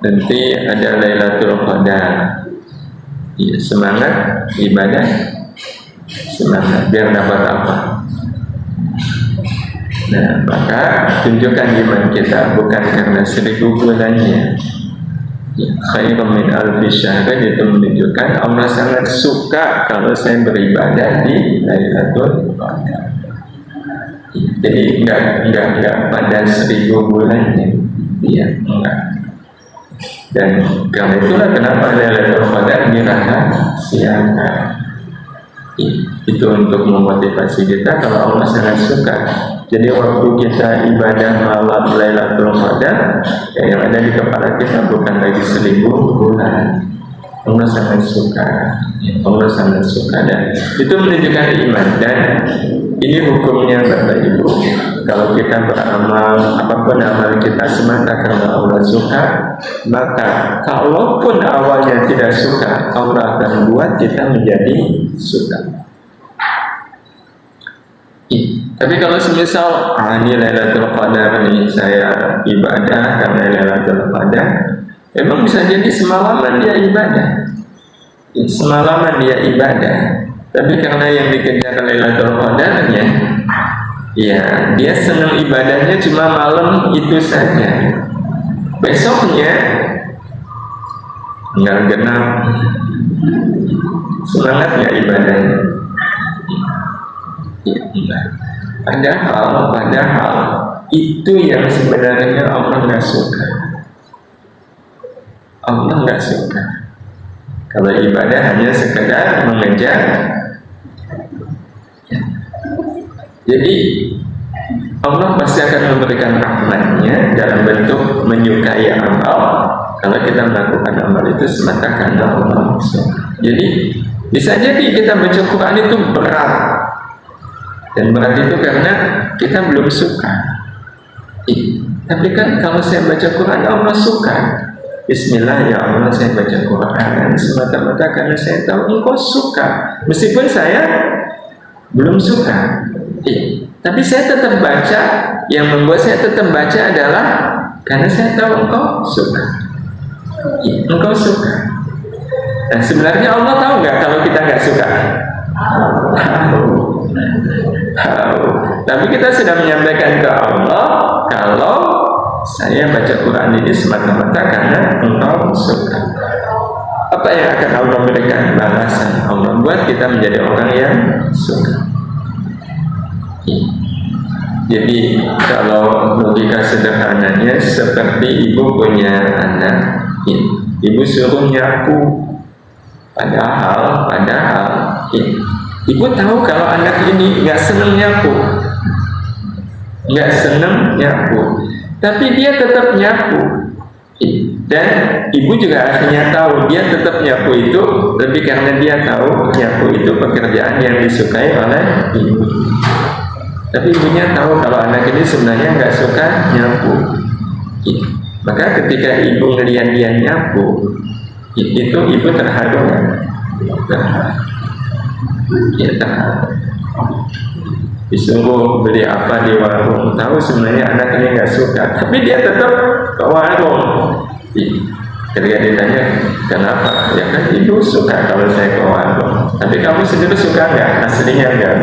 Speaker 1: Nanti ada Lailatul Qadar. Ya, semangat ibadah, semangat biar dapat apa? Nah, maka tunjukkan iman kita bukan karena 1000 bulannya. Khairun min alfi syahrin itu menunjukkan Allah sangat suka kalau saya beribadah di Lailatul Qadar. Jadi enggak pada 1000 bulannya. Iya, enggak. Dan karena itulah kenapa Lailatul Qadar dirahasiakan. Itu untuk memotivasi kita kalau Allah sangat suka. Jadi waktu kita ibadah malam Lailatul Qadar, yang ada di kepala kita bukan lagi 1000 bulan. Allah sangat suka. Allah sangat suka, dan itu menunjukkan iman. Dan ini hukumnya Bapak Ibu. Kalau kita beramal, apapun amal kita semata karena Allah suka, maka kalaupun awalnya tidak suka, Allah akan buat kita menjadi suka. Tapi kalau semisal ini Lailatul Qadar nih, saya ibadah karena Lailatul Qadar, memang bisa jadi semalaman dia ibadah, semalaman dia ibadah. Tapi karena yang dikejar Lailatul Qadarnya, ya dia senang ibadahnya cuma malam itu saja. Besoknya nggak genap semangatnya ibadahnya. Padahal itu yang sebenarnya Allah nggak suka. Allah nggak suka kalau ibadah hanya sekedar mengejar. Jadi Allah pasti akan memberikan rahmatnya dalam bentuk menyukai amal kalau kita melakukan amal itu semata karena Allah suka. Jadi bisa jadi kita baca Quran itu berat. Dan berat itu karena kita belum suka. Tapi kan kalau saya baca Quran Allah suka. Bismillah ya Allah, saya baca Quran semata-mata karena saya tahu Engkau suka. Meskipun saya belum suka, tapi saya tetap baca. Yang membuat saya tetap baca adalah karena saya tahu Engkau suka. Engkau suka. Dan sebenarnya Allah tahu nggak kalau kita nggak suka? Tahu. Tapi kita sudah menyampaikan ke Allah kalau saya baca Quran ini semata-mata karena Engkau suka. Apa yang akan Allah berikan? Balasan. Allah buat kita menjadi orang yang suka. Jadi kalau logika sederhananya seperti ibu punya anak, ibu suruh nyapu. Padahal ibu tahu kalau anak ini nggak seneng nyapu, tapi dia tetap nyapu. Dan ibu juga akhirnya tahu dia tetap nyapu itu lebih karena dia tahu nyapu itu pekerjaan yang disukai oleh ibu. Tapi ibunya tahu kalau anak ini sebenarnya nggak suka nyapu. Maka ketika ibu ngelihat dia nyapu, itu ibu terharu kan? Terharu. Disuruh beli apa di warung, tahu sebenarnya anak ini nggak suka, tapi dia tetap ke warung. Ketika ditanya kenapa, ya kan ibu suka kalau saya ke warung, tapi kamu sendiri suka nggak? Aslinya nggak.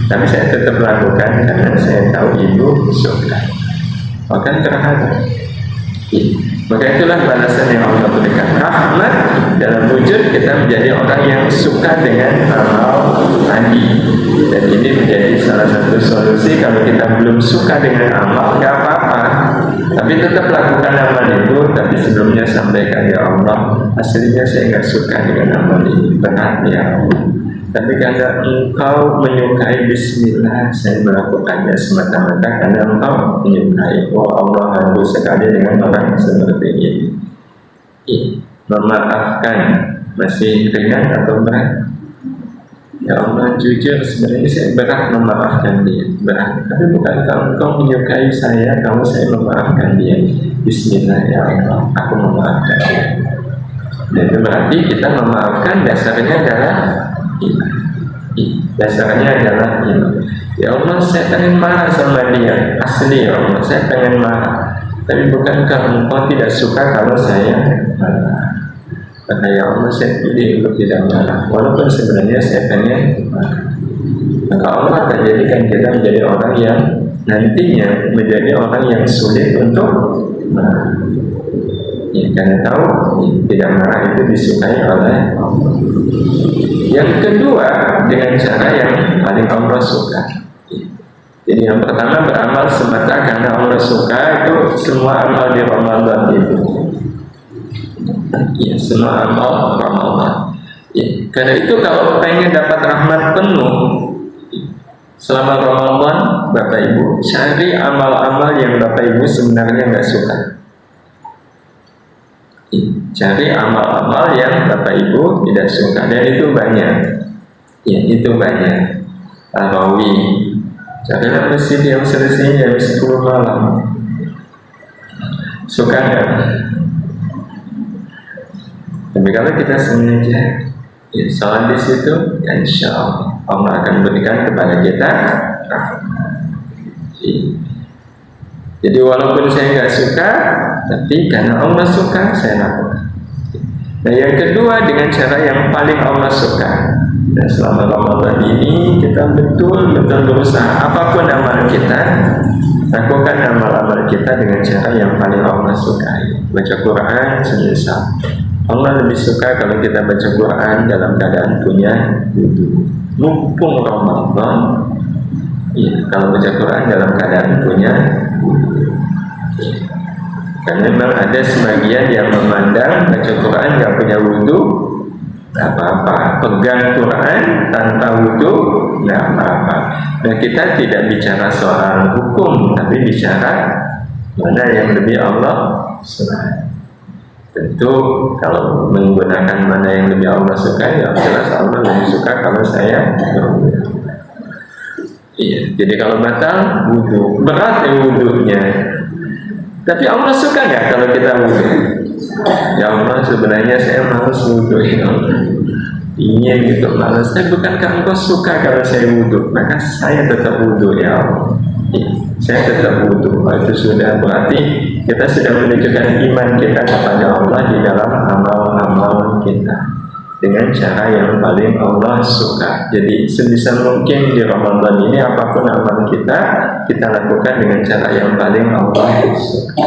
Speaker 1: Tapi saya tetap lakukan karena saya tahu ibu suka. Maka terharu. Maka itulah balasan yang Allah berikan, rahmat dalam wujud kita menjadi orang yang suka dengan amal tadi. Dan ini menjadi salah satu solusi. Kalau kita belum suka dengan amal, nggak apa-apa, Tapi tetap lakukan amal itu. Tapi sebelumnya sampaikan, ya Allah, aslinya saya nggak suka dengan amal ini, berat ya Allah. Tapi karena Engkau menyukai, bismillah, saya melakukannya semata-mata karena Engkau menyukai. Oh Allah, harus sekali dengan orang seperti ini. Memaafkan masih ringan atau berat? Ya Allah, jujur sebenarnya saya berat memaafkan dia, berat. Tapi bukan kalau Engkau menyukai saya, kalau saya memaafkan dia, bismillah ya Allah, aku memaafkan dia. Dan itu berarti kita memaafkan dasarnya adalah iman. Dasarnya adalah iman. Ya Allah, saya pengen marah sama dia, asli ya Allah, saya pengen marah. Tapi bukankah Engkau tidak suka kalau saya marah? Maka ya Allah, saya pilih untuk tidak marah, walaupun sebenarnya saya pengen marah. Maka Allah akan jadikan kita menjadi orang yang nantinya menjadi orang yang sulit untuk marah. Ya, karena tahu tidak marah itu disukai oleh Allah. Yang kedua, dengan cara yang paling Allah suka. Jadi yang pertama, beramal semata karena Allah suka, itu semua amal di Ramadan itu. Ya, semua amal Ramadan. Ya, karena itu kalau pengen dapat rahmat penuh selama Ramadan, Bapak Ibu cari amal-amal yang Bapak Ibu sebenarnya nggak suka. Cari amal-amal yang Bapak Ibu tidak suka, dan itu banyak. Ya, itu banyak. Tarawih, carilah masjid yang selesai jam 10 malam. Suka nggak? Tapi kalau kita sengaja ya, salat di situ, ya insya Allah akan berikan kepada kita. Jadi walaupun saya nggak suka, tapi karena Allah suka, saya lakukan. Nah yang kedua, dengan cara yang paling Allah suka. Dan selama Ramadan ini kita betul-betul berusaha, apapun amal kita, lakukan amal-amal kita dengan cara yang paling Allah sukai. Baca Quran semisal, Allah lebih suka kalau kita baca Quran dalam keadaan punya wudu. Mumpung Ramadan, ya, kalau baca Quran dalam keadaan punya wudu. Karena memang ada sebagian yang memandang baca Quran nggak punya wudu nggak apa-apa, pegang Quran tanpa wudu nggak apa-apa. Nah kita tidak bicara soal hukum, tapi bicara mana yang lebih Allah suka. Tentu kalau menggunakan mana yang lebih Allah suka, ya jelas Allah lebih suka kalau saya berwudu. Iya, jadi kalau batal wudu, berat ya wudunya. Tapi Allah suka nggak kalau kita wudu? Ya Allah, sebenarnya saya malas wudu, ya Allah. Ingin gitu, malas. Tapi bukankah Engkau suka kalau saya wudu? Maka saya tetap wudu, ya Allah. Saya tetap wudu. Itu sudah berarti kita sudah menunjukkan iman kita kepada Allah di dalam amal-amal kita dengan cara yang paling Allah suka. Jadi sebisa mungkin di Ramadan ini apapun amal kita lakukan dengan cara yang paling Allah suka.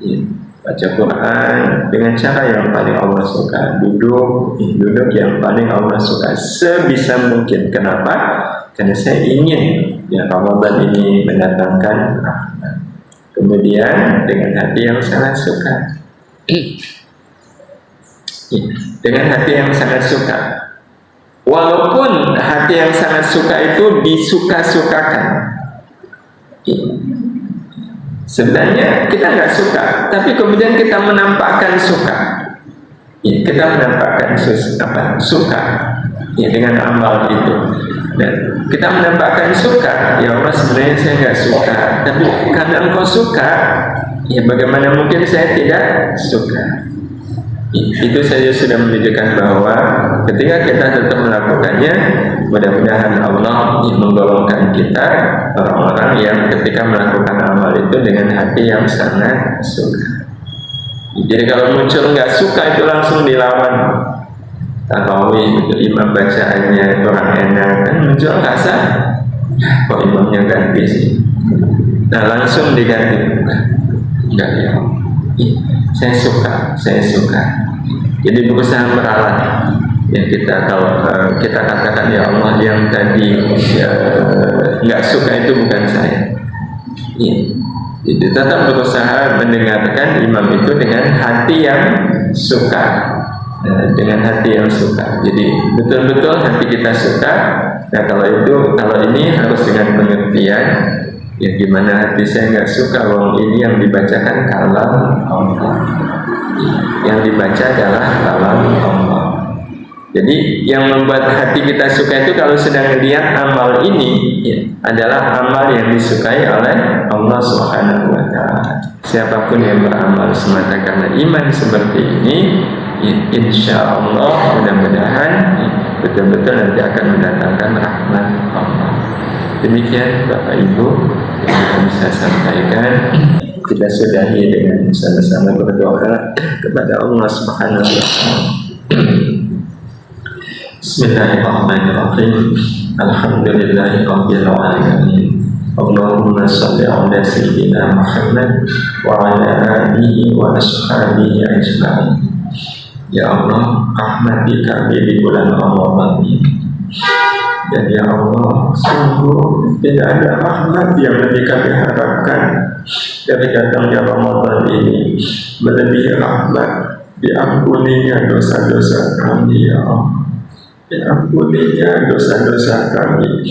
Speaker 1: Ya, baca Quran dengan cara yang paling Allah suka, duduk yang paling Allah suka sebisa mungkin. Kenapa? Karena saya ingin ya Ramadan ini mendatangkan rahmat. Kemudian dengan hati yang sangat suka, dengan hati yang sangat suka, walaupun hati yang sangat suka itu disuka-sukakan. Sebenarnya kita nggak suka, tapi kemudian kita menampakkan suka. Kita menampakkan suka ya, dengan amal itu. Dan kita menampakkan suka, ya Allah sebenarnya saya nggak suka, tapi karena Engkau suka, ya bagaimana mungkin saya tidak suka. Itu saja sudah menunjukkan bahwa ketika kita tetap melakukannya, mudah-mudahan Allah menggolongkan kita orang-orang yang ketika melakukan amal itu dengan hati yang sangat suka. Jadi kalau muncul nggak suka itu langsung dilawan. Tarawih, imam bacaannya kurang enak, kan muncul rasa, kok imamnya ganti sih? Nah langsung diganti, enggak ya, saya suka. Jadi berusaha meralat. Ya kita kalau kita katakan ya Allah yang tadi nggak suka itu bukan saya. Itu tetap berusaha mendengarkan imam itu dengan hati yang suka, dengan hati yang suka. Jadi betul-betul hati kita suka. Nah kalau ini harus dengan pengertian. Ya gimana hati saya nggak suka, wong ini yang dibacakan kalam Allah, yang dibaca adalah kalam Allah. Jadi yang membuat hati kita suka itu kalau sedang melihat amal ini ya, adalah amal yang disukai oleh Allah Subhanahu wa Ta'ala. Siapapun yang beramal semata karena iman seperti ini ya, insya Allah mudah-mudahan ya, betul-betul nanti akan mendatangkan rahmat Allah. Demikian Bapak Ibu yang kita bisa sampaikan. Kita sudahi dengan sama-sama berdoa kepada Allah Subhanahu wa Ta'ala. Bismillahirrahmanirrahim. Alhamdulillahirabbil alamin. Allahumma shalli ala sayyidina Muhammad wa ala alihi wa ashabihi ajma'in. Ya Allah, rahmati kami di bulan Ramadan ini. Dan ya Allah, sungguh tidak ada rahmat yang lebih kami harapkan dari datangnya Ramadan ini, melebihi rahmat diampuninya dosa-dosa kami ya Allah, diampuninya dosa-dosa kami.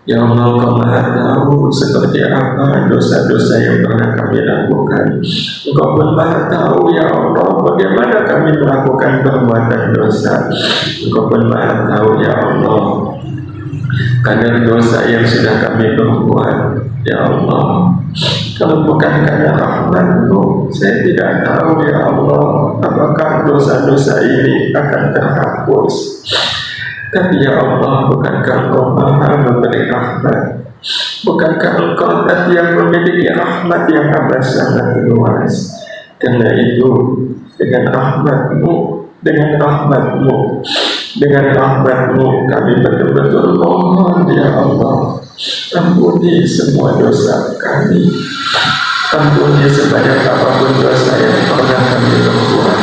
Speaker 1: Ya Allah, Kau Maha tahu seperti apa dosa-dosa yang pernah kami lakukan. Engkau pun Maha tahu ya Allah bagaimana kami melakukan perbuatan dosa. Engkau pun Maha tahu ya Allah kadar dosa yang sudah kami perbuat ya Allah. Kalau bukan karena rahmat-Mu, saya tidak tahu ya Allah apakah dosa-dosa ini akan terhapus. Tapi ya Allah, bukankah Engkau Maha memberi rahmat? Bukankah Engkau tadi yang memiliki rahmat yang amat sangat luas? Karena itu, dengan rahmat-Mu, dengan rahmat-Mu, dengan rahmat-Mu, kami betul-betul mohon ya Allah, ampuni semua dosa kami. Ampuni sebanyak apapun dosa yang pernah kami perbuat.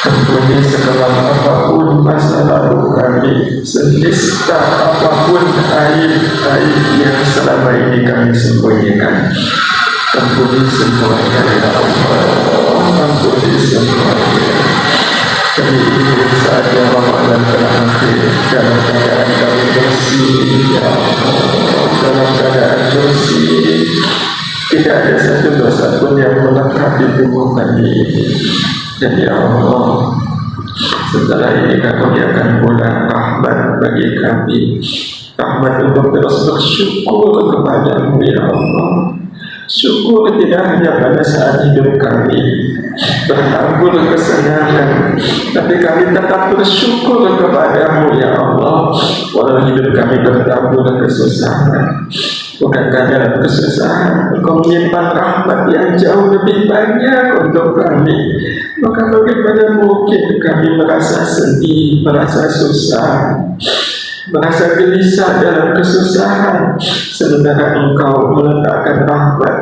Speaker 1: Ampuni sekelam apapun masa lalu kami, senista apapun aib-aib yang selama ini kami sembunyikan. Ampuni semuanya ya Allah, ampuni semuanya. Kami ingin saatnya Ramadan berakhir dalam keadaan kami bersih ya Allah, dalam keadaan bersih. Tidak ada satu dosa pun yang melekat di tubuh kami ini. Dan ya Allah, setelah ini kami akan pulang rahmat bagi kami, rahmat untuk terus bersyukur kepada-Mu ya Allah. Syukur tidak hanya pada saat hidup kami bertabur kesenangan, tapi kami tetap bersyukur kepada-Mu ya Allah, walau hidup kami bertabur kesusahan. Bukankah dalam kesusahan Engkau menyimpan rahmat yang jauh lebih banyak untuk kami? Maka bagaimana mungkin kami merasa sedih, merasa susah, merasa gelisah dalam kesusahan, sementara Engkau meletakkan rahmat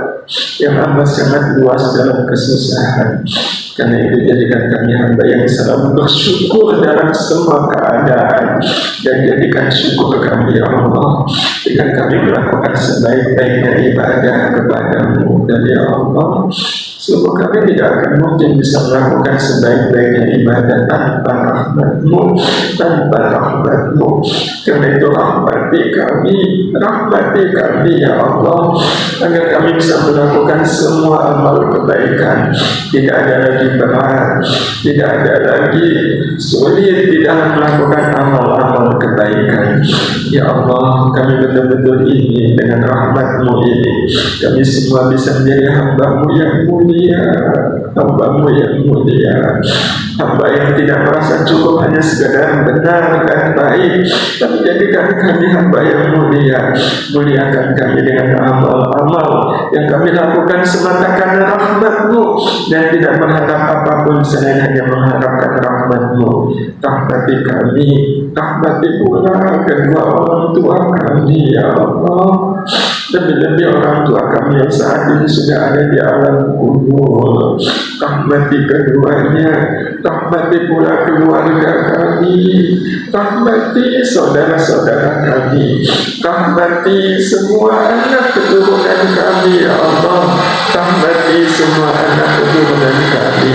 Speaker 1: yang amat sangat luas dalam kesusahan. Karena itu jadikan kami hamba yang selalu bersyukur dalam semua keadaan, dan jadikan syukur kami ya Allah dengan kami melakukan sebaik-baiknya ibadah kepada-Mu. Dan ya Allah, sungguh kami tidak akan mungkin bisa melakukan sebaik-baiknya ibadah tanpa rahmat-Mu, tanpa rahmat-Mu. Karena itu rahmati kami ya Allah, agar kami bisa melakukan semua amal kebaikan. Tidak ada lagi berat, tidak ada lagi sulit di dalam melakukan amal-amal kebaikan. Ya Allah, kami betul-betul ingin dengan rahmat-Mu ini kami semua bisa menjadi hamba-Mu yang mulia, hamba-Mu yang mulia, hamba yang tidak merasa cukup hanya sekedar benar dan baik, tapi jadikan kami hamba yang mulia. Muliakan kami dengan amal-amal yang kami lakukan semata karena rahmat-Mu, dan tidak berharap apapun selain hanya mengharapkan rahmat-Mu. Rahmati kami, rahmati pula kedua orang tua kami ya Allah, lebih-lebih orang tua kami yang saat ini sudah ada di alam kubur. Rahmati keduanya, rahmati pula keluarga kami kami, rahmati saudara-saudara kami, rahmati semua anak keturunan kami ya Allah, rahmati semua anak keturunan kami,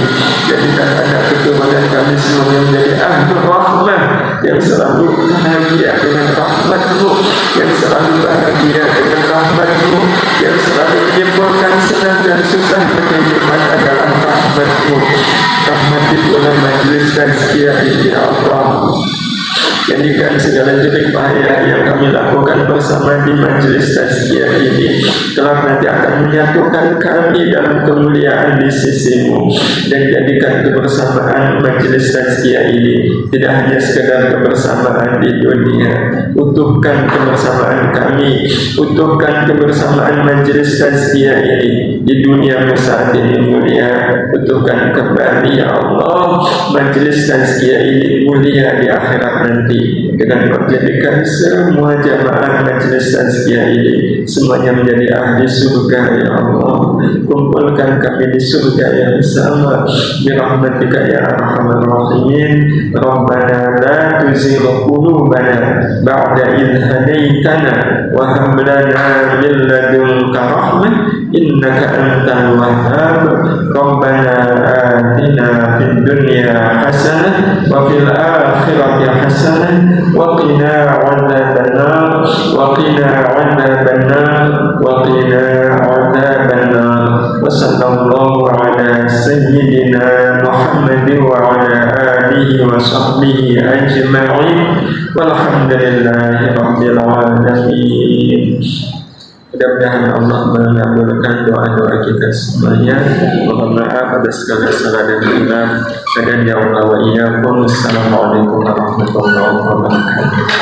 Speaker 1: jadikan anak keturunan kami semuanya menjadi ahlul rahmah yang selalu bahagia dengan rahmat-Mu, yang selalu bahagia dengan rahmat-Mu, yang selalu menyembuhkan senang dan susah kehidupan adalah rahmat-Mu. Rahmati pula majlis dan sekian ini ya Allah. Jadikan segala jerih payah yang kami lakukan bersama di majlis tazkiyah ini kelak nanti akan menyatukan kami dalam kemuliaan di sisi-Mu, dan jadikan kebersamaan majlis tazkiyah ini tidak hanya sekedar kebersamaan di dunia. Utuhkan kebersamaan kami, utuhkan kebersamaan majlis tazkiyah ini di dunia saat ini mulia. Utuhkan kembali ya Allah majlis tazkiyah ini mulia di akhirat nanti, dengan menjadikan semua jamaah majlis tazkiyah ini semuanya menjadi ahli surga ya Allah. Kumpulkan kami di surga yang sama bi rahmatika ya arhamar rahimin. Rabbana la tuzigh qulubana ba'da idh hadaitana wa hab lana min ladunka rahmah innaka antal wahhab. Rabbana atina fid dunya hasanah wa fil akhirati hasanah wa qina adzabannar wa qina adzabannar wa qina adzabannar. Wa sallallahu ala sayyidina Muhammad wa ala alihi wa sahbihi ajma'in walhamdulillahi rabbil alamin. Mudah-mudahan Allah mengabulkan doa-doa kita semuanya. Mohon maaf atas segala salah dan hilaf. Dan ya Allah wa iyyakum. Assalamualaikum warahmatullahi wabarakatuh.